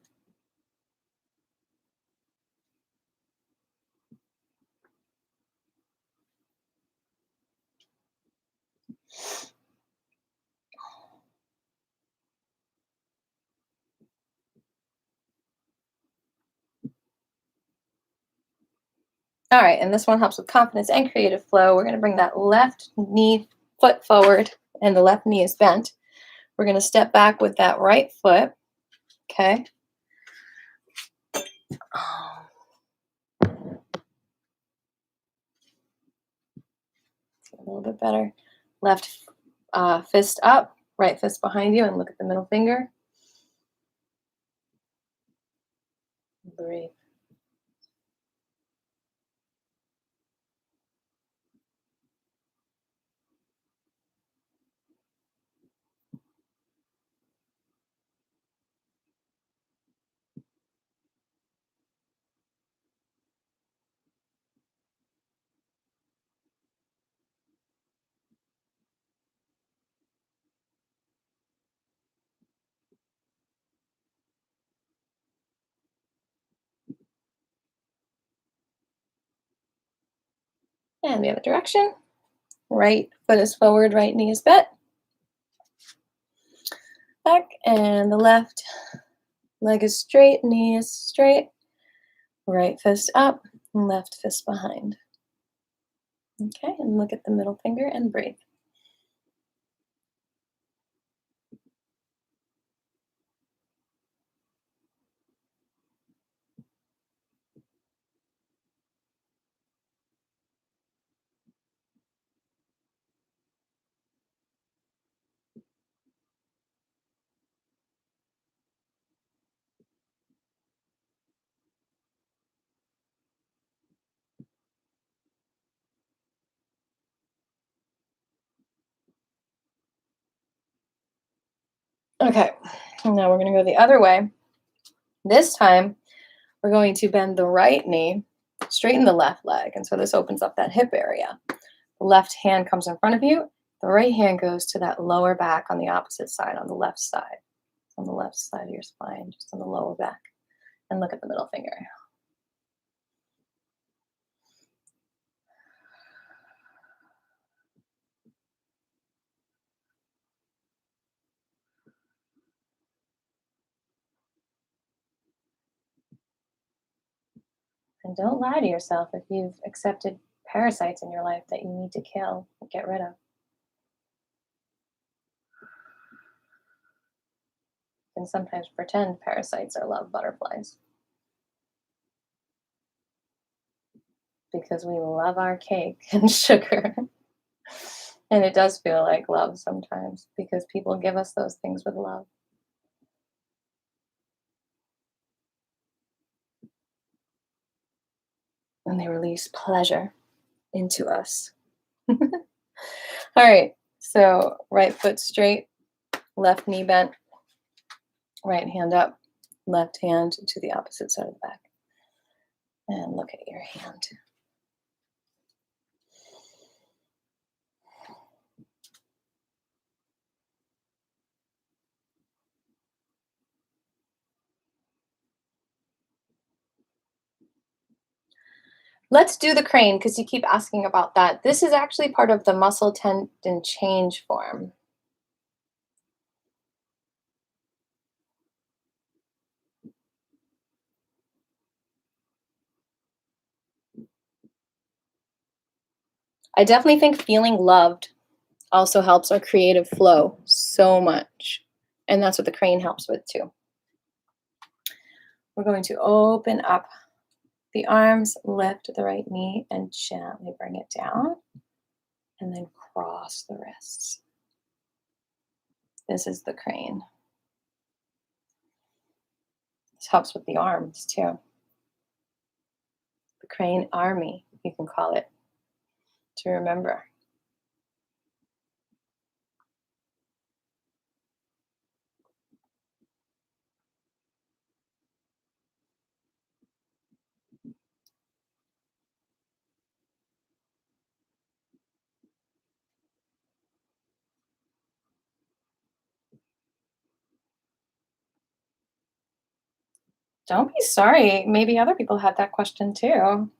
[SPEAKER 1] All right, and this one helps with confidence and creative flow. We're going to bring that left knee foot forward, and the left knee is bent. We're going to step back with that right foot. Okay. A little bit better. Left fist up, right fist behind you, and look at the middle finger. Breathe. And the other direction. Right foot is forward, right knee is bent. Back, and the left leg is straight, knee is straight. Right fist up, left fist behind. Okay, and look at the middle finger and breathe. Okay, now we're going to go the other way. This time, we're going to bend the right knee, straighten the left leg, and so this opens up that hip area. The left hand comes in front of you. The right hand goes to that lower back on the opposite side, on the left side of your spine, just on the lower back. And look at the middle finger. And don't lie to yourself if you've accepted parasites in your life that you need to kill or get rid of. And sometimes pretend parasites are love butterflies. Because we love our cake and sugar. And it does feel like love sometimes because people give us those things with love. And they release pleasure into us. All right, so right foot straight, left knee bent, right hand up, left hand to the opposite side of the back. And look at your hand. Let's do the crane because you keep asking about that. This is actually part of the muscle tendon change form. I definitely think feeling loved Also helps our creative flow so much. And that's what the crane helps with too. We're going to open up the arms, lift the right knee, and gently bring it down. And then cross the wrists. This is the crane. This helps with the arms too. The crane army, you can call it, to remember. Don't be sorry. Maybe other people had that question too.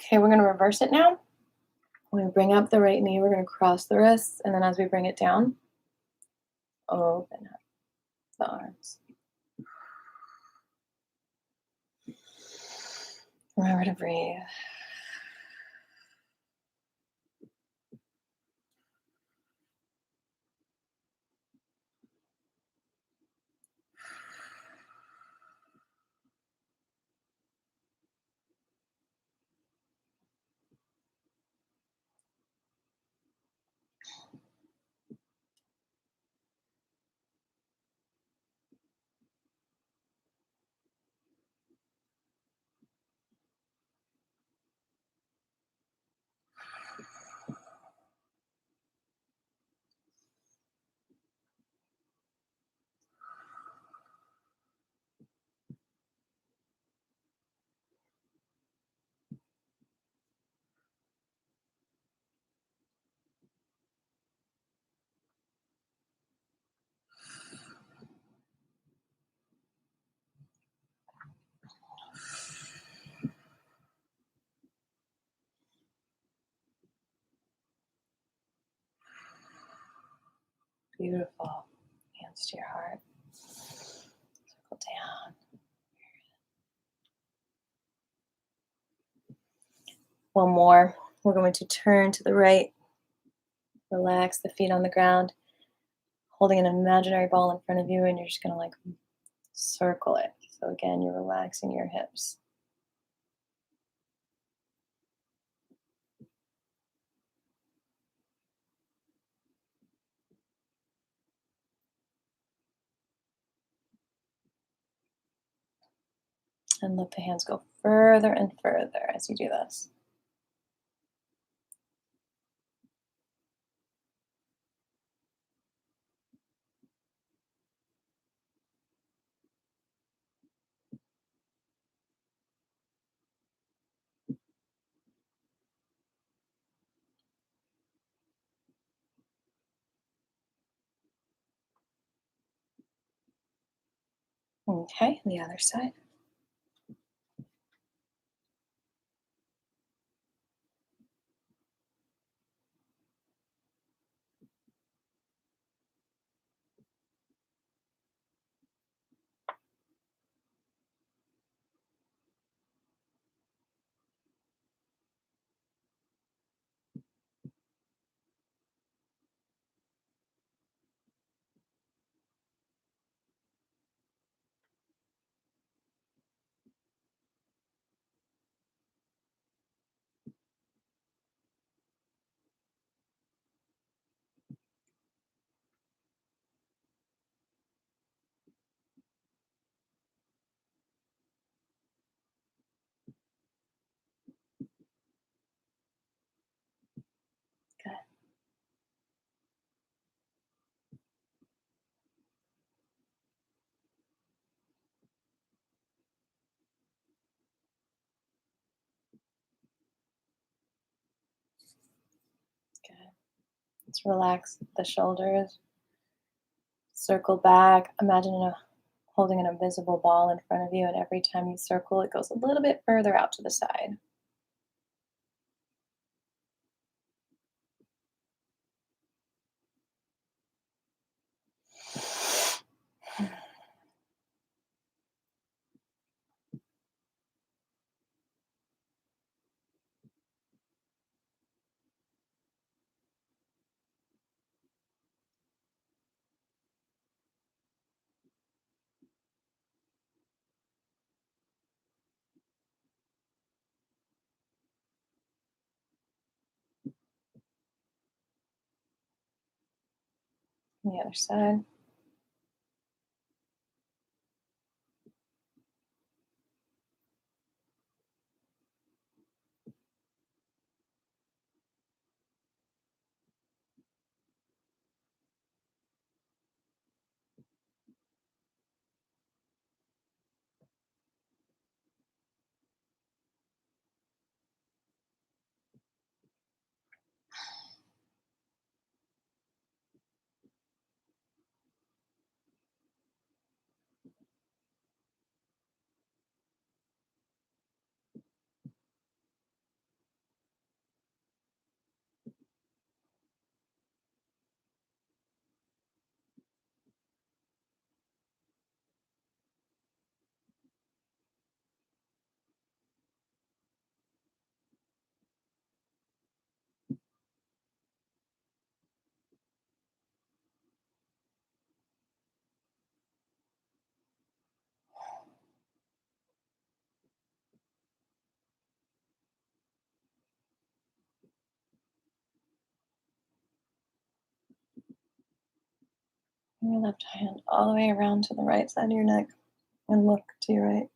[SPEAKER 1] Okay, we're going to reverse it now. We're going to bring up the right knee. We're going to cross the wrists. And then as we bring it down, open up the arms. Remember to breathe. Beautiful. Hands to your heart. Circle down. One more. We're going to turn to the right. Relax the feet on the ground. Holding an imaginary ball in front of you, and you're just going to like circle it. So again, you're relaxing your hips. And let the hands go further and further as you do this. Okay, the other side. Let's relax the shoulders. Circle back. Imagine holding an invisible ball in front of you, and every time you circle, it goes a little bit further out to the side. On the other side. Bring your left hand all the way around to the right side of your neck and look to your right.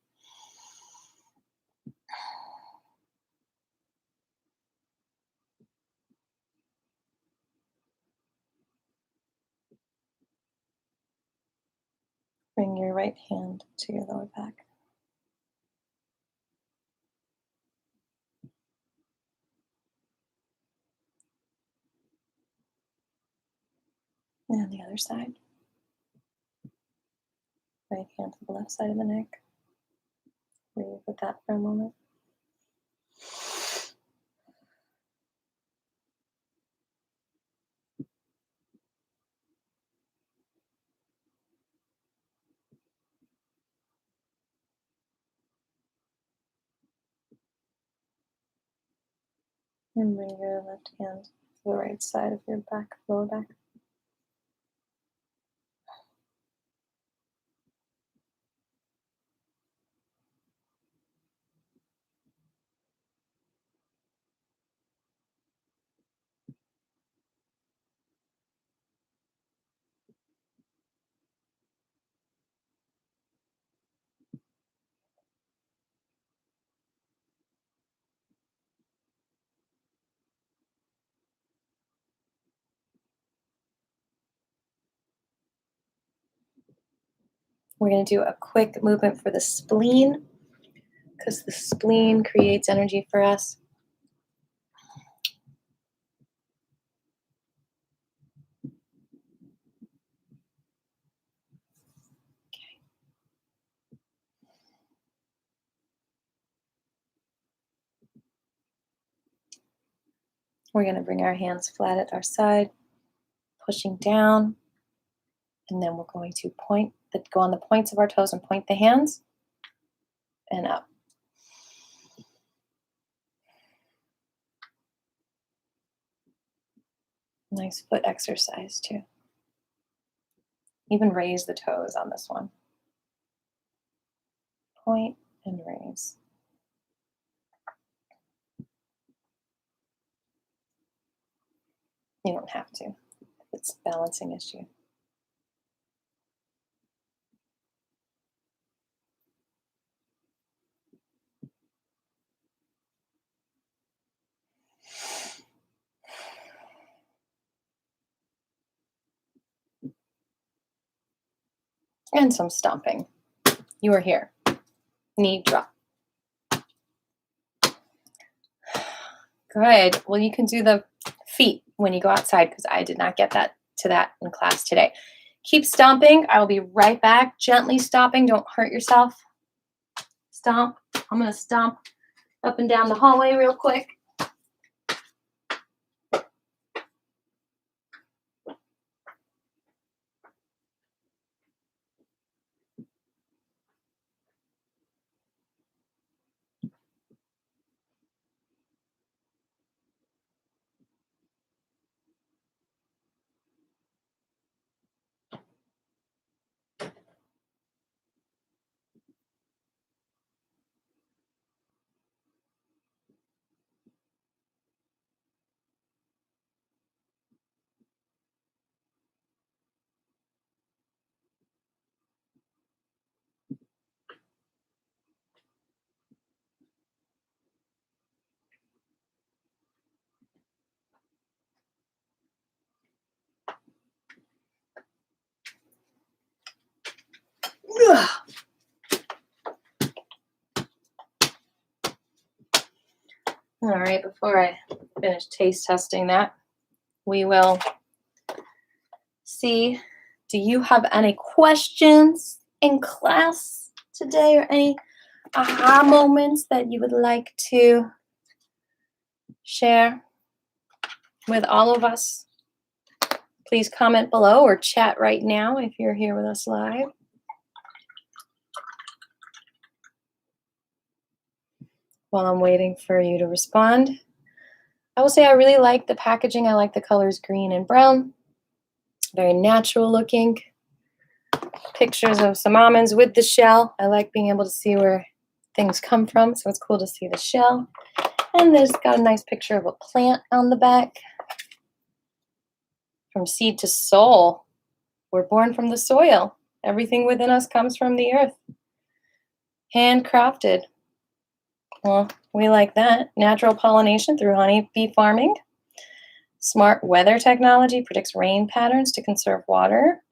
[SPEAKER 1] Bring your right hand to your lower back. And the other side. Right hand to the left side of the neck. Breathe with that for a moment. And bring your left hand to the right side of your back, lower back. We're going to do a quick movement for the spleen, because the spleen creates energy for us. We're going to bring our hands flat at our side, pushing down, and then we're going to go on the points of our toes and point the hands and up. Nice foot exercise too. Even raise the toes on this one. Point and raise. You don't have to. It's a balancing issue. And some stomping. You are here. Knee drop. Good. Well, you can do the feet when you go outside, because I did not get to that in class today. Keep stomping. I will be right back. Gently stomping. Don't hurt yourself. Stomp. I'm going to stomp up and down the hallway real quick. All right, before I finish taste testing that, we will see, do you have any questions in class today or any aha moments that you would like to share with all of us? Please comment below or chat right now if you're here with us live. While I'm waiting for you to respond, I will say I really like the packaging. I like the colors green and brown. Very natural looking. Pictures of some almonds with the shell. I like being able to see where things come from, so it's cool to see the shell. And there's got a nice picture of a plant on the back. From seed to soul. We're born from the soil. Everything within us comes from the earth. Handcrafted. Well, we like that. Natural pollination through honeybee farming. Smart weather technology predicts rain patterns to conserve water.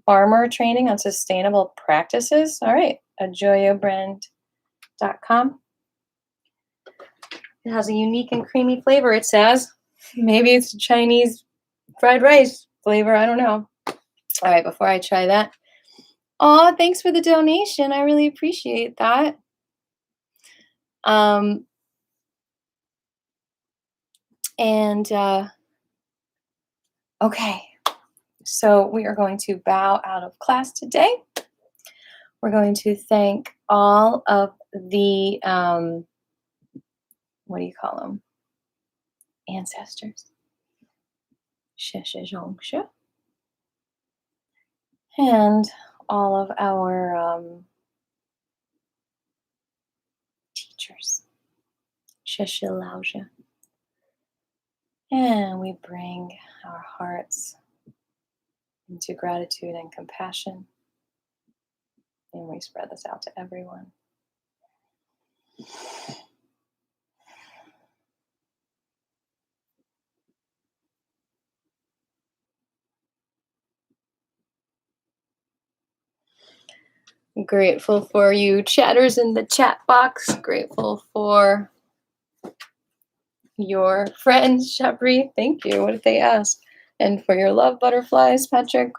[SPEAKER 1] Farmer training on sustainable practices. All right, ajoyobrand.com. It has a unique and creamy flavor, it says. Maybe it's Chinese fried rice flavor, I don't know. All right, before I try that. Oh, thanks for the donation. I really appreciate that. Okay, so we are going to bow out of class today. We're going to thank all of the, what do you call them? Ancestors. xoxoxoxo. And all of our teachers. 谢谢老师. And we bring our hearts into gratitude and compassion. And we spread this out to everyone. Grateful for you chatters in the chat box. Grateful for your friends, Shabri. Thank you. What did they ask? And for your love, butterflies, Patrick.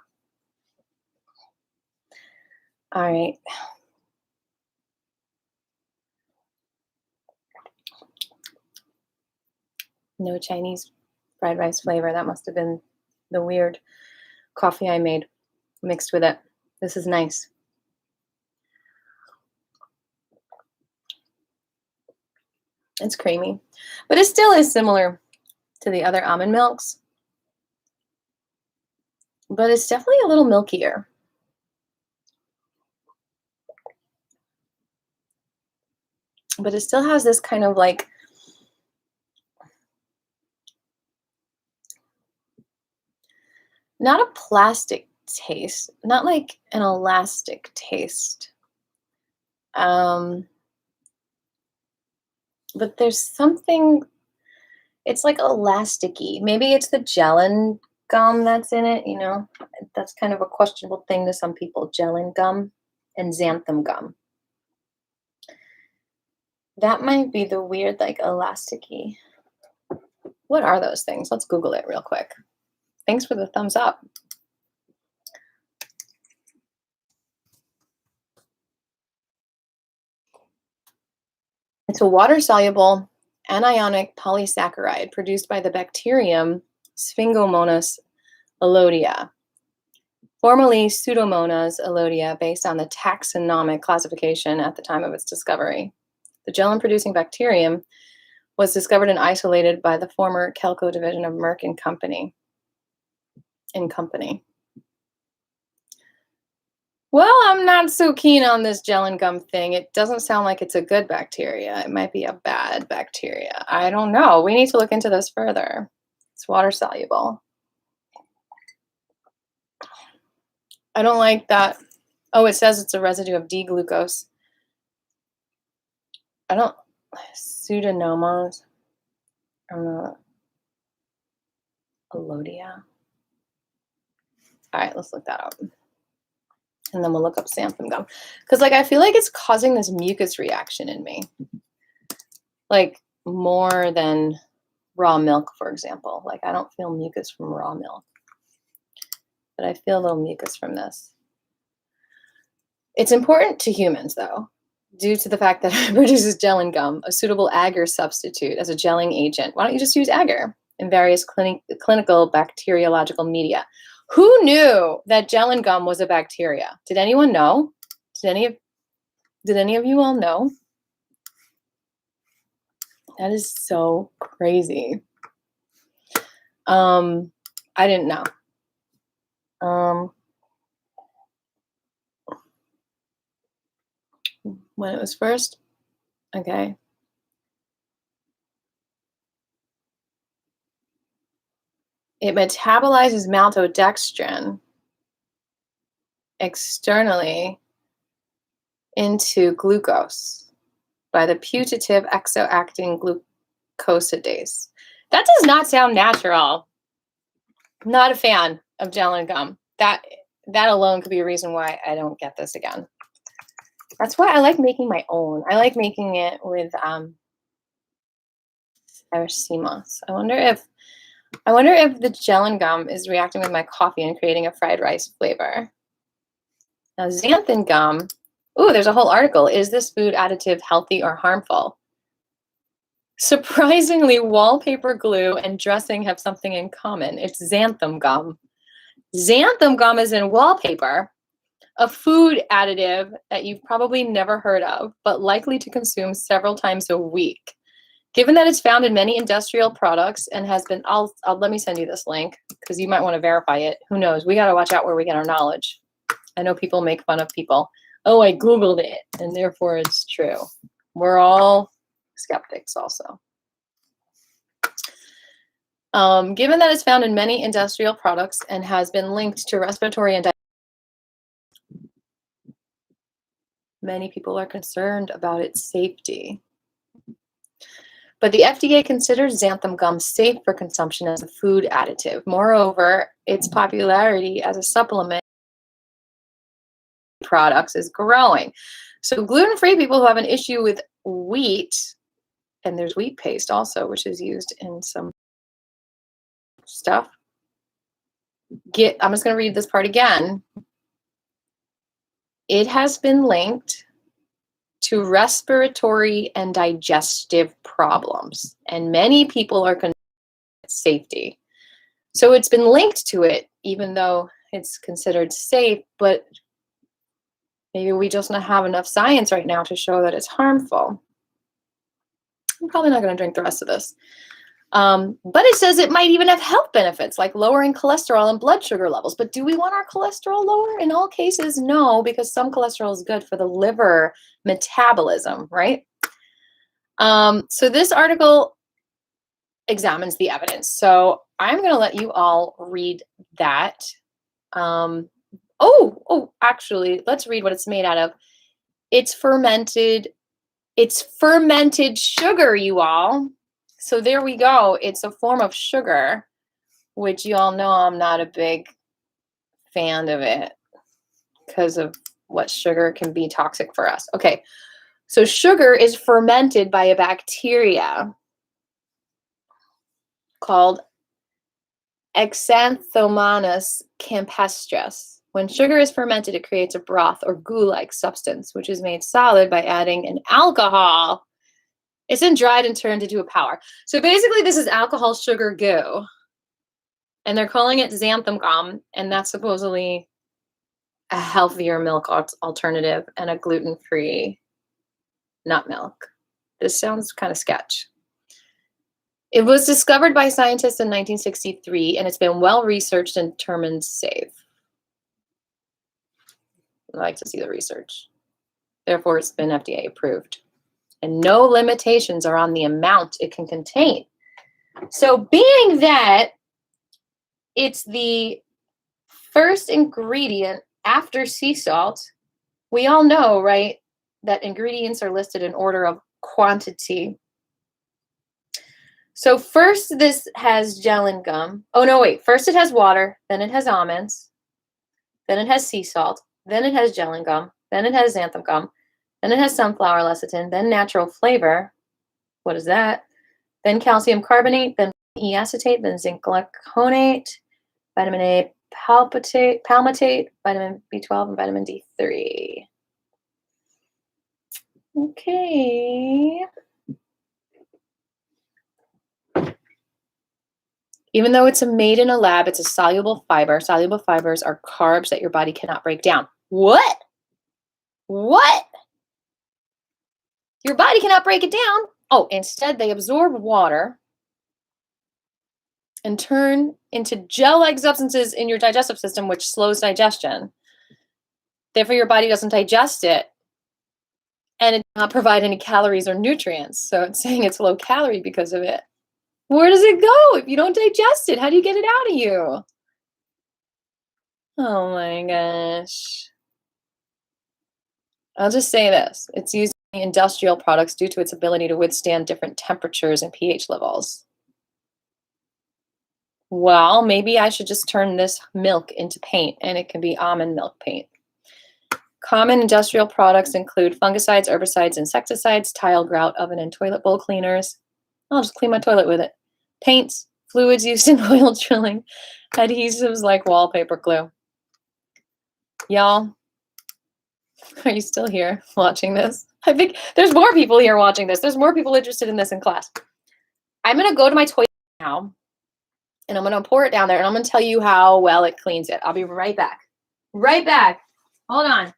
[SPEAKER 1] All right. No Chinese fried rice flavor. That must have been the weird coffee I made mixed with it. This is nice. It's creamy, but it still is similar to the other almond milks, but it's definitely a little milkier. But it still has this kind of like not a plastic taste, not like an elastic taste. But there's something, it's like elasticy. Maybe it's the gelin gum that's in it, you know. That's kind of a questionable thing to some people, gelin gum and xanthan gum. That might be the weird, like, elasticy. What are those things? Let's Google it real quick. Thanks for the thumbs up. It's a water-soluble anionic polysaccharide produced by the bacterium Sphingomonas elodea, formerly Pseudomonas elodea, based on the taxonomic classification at the time of its discovery. The gelatin-producing bacterium was discovered and isolated by the former Kelco division of Merck and Company. Well, I'm not so keen on this gelin gum thing. It doesn't sound like it's a good bacteria. It might be a bad bacteria. I don't know. We need to look into this further. It's water soluble. I don't like that. Oh, it says it's a residue of D-glucose. I don't, Pseudomonas. Elodea. All right, let's look that up. And then we'll look up xanthan gum. Because like I feel like it's causing this mucus reaction in me. Like more than raw milk, for example. Like I don't feel mucus from raw milk. But I feel a little mucus from this. It's important to humans though, due to the fact that it produces gelin gum, a suitable agar substitute as a gelling agent. Why don't you just use agar in various clinical bacteriological media? Who knew that gelin gum was a bacteria? Did anyone know? Did any of you all know? That is so crazy. I didn't know. When it was first, okay. It metabolizes maltodextrin externally into glucose by the putative exoacting glucosidase. That does not sound natural. Not a fan of gelin gum. That alone could be a reason why I don't get this again. That's why I like making my own. I like making it with Aracimos. I wonder if the gelin gum is reacting with my coffee and creating a fried rice flavor. Now, xanthan gum. Ooh, there's a whole article. Is this food additive healthy or harmful? Surprisingly, wallpaper glue and dressing have something in common. It's xanthan gum. Xanthan gum is in wallpaper, a food additive that you've probably never heard of, but likely to consume several times a week. Given that it's found in many industrial products and has been, let me send you this link because you might want to verify it. Who knows? We got to watch out where we get our knowledge. I know people make fun of people. Oh, I Googled it and therefore it's true. We're all skeptics also. Given that it's found in many industrial products and has been linked to respiratory and many people are concerned about its safety. But the FDA considers xanthan gum safe for consumption as a food additive. Moreover, its popularity as a supplement products is growing. So gluten-free people who have an issue with wheat, and there's wheat paste also, which is used in some stuff. I'm just going to read this part again. It has been linked to respiratory and digestive problems, and many people are concerned with safety. So it's been linked to it, even though it's considered safe, but maybe we just don't have enough science right now to show that it's harmful. I'm probably not going to drink the rest of this. But it says it might even have health benefits, like lowering cholesterol and blood sugar levels. But do we want our cholesterol lower? In all cases, no, because some cholesterol is good for the liver metabolism, right? So this article examines the evidence. So I'm going to let you all read that. Actually, let's read what it's made out of. It's fermented sugar, you all. So there we go. It's a form of sugar, which you all know I'm not a big fan of it because of what sugar can be toxic for us. Okay, so sugar is fermented by a bacteria called Xanthomonas campestris. When sugar is fermented, it creates a broth or goo-like substance, which is made solid by adding an alcohol. It's then dried and turned into a powder. So basically, this is alcohol sugar goo. And they're calling it xanthan gum, and that's supposedly a healthier milk alternative and a gluten-free nut milk. This sounds kind of sketch. It was discovered by scientists in 1963, and it's been well researched and determined safe. I like to see the research. Therefore, it's been FDA approved. And no limitations are on the amount it can contain. So being that it's the first ingredient after sea salt, we all know, right, that ingredients are listed in order of quantity. So first this has gellan gum. Oh, no, wait. First it has water, then it has almonds, then it has sea salt, then it has gellan gum, then it has xanthan gum, then it has sunflower lecithin, then natural flavor. What is that? Then calcium carbonate, then E acetate, then zinc glyconate, vitamin A palmitate, vitamin B12, and vitamin D3. Okay. Even though it's made in a lab, it's a soluble fiber. Soluble fibers are carbs that your body cannot break down. What? What? Your body cannot break it down? Oh, instead they absorb water and turn into gel-like substances in your digestive system, which slows digestion. Therefore, your body doesn't digest it, and it does not provide any calories or nutrients. So it's saying it's low calorie because of it. Where does it go if you don't digest it? How do you get it out of you? Oh my gosh. I'll just say this. It's used in industrial products due to its ability to withstand different temperatures and pH levels. Well, maybe I should just turn this milk into paint, and it can be almond milk paint. Common industrial products include fungicides, herbicides, insecticides, tile, grout, oven, and toilet bowl cleaners. I'll just clean my toilet with it. Paints, fluids used in oil drilling, adhesives like wallpaper glue. Y'all, are you still here watching this? I think there's more people here watching this. There's more people interested in this in class. I'm going to go to my toilet now, and I'm going to pour it down there, and I'm going to tell you how well it cleans it. I'll be right back. Right back. Hold on.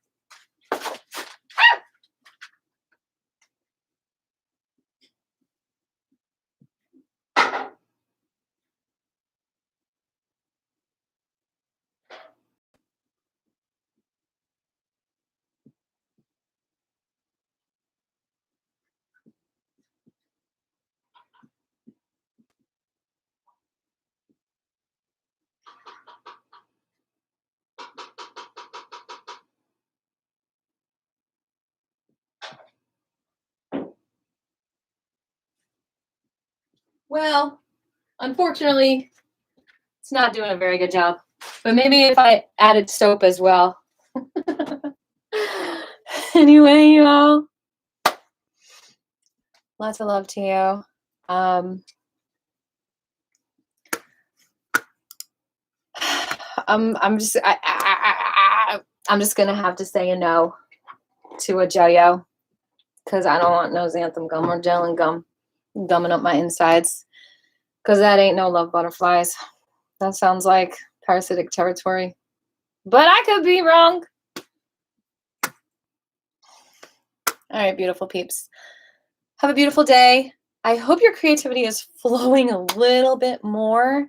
[SPEAKER 1] Well, unfortunately, it's not doing a very good job. But maybe if I added soap as well. Anyway, y'all, lots of love to you. I'm just gonna have to say a no to Ajoyo, because I don't want no xanthan gum or gellan gum gumming up my insides, because that ain't no love butterflies. That sounds like parasitic territory, but I could be wrong. All right, beautiful peeps. Have a beautiful day. I hope your creativity is flowing a little bit more.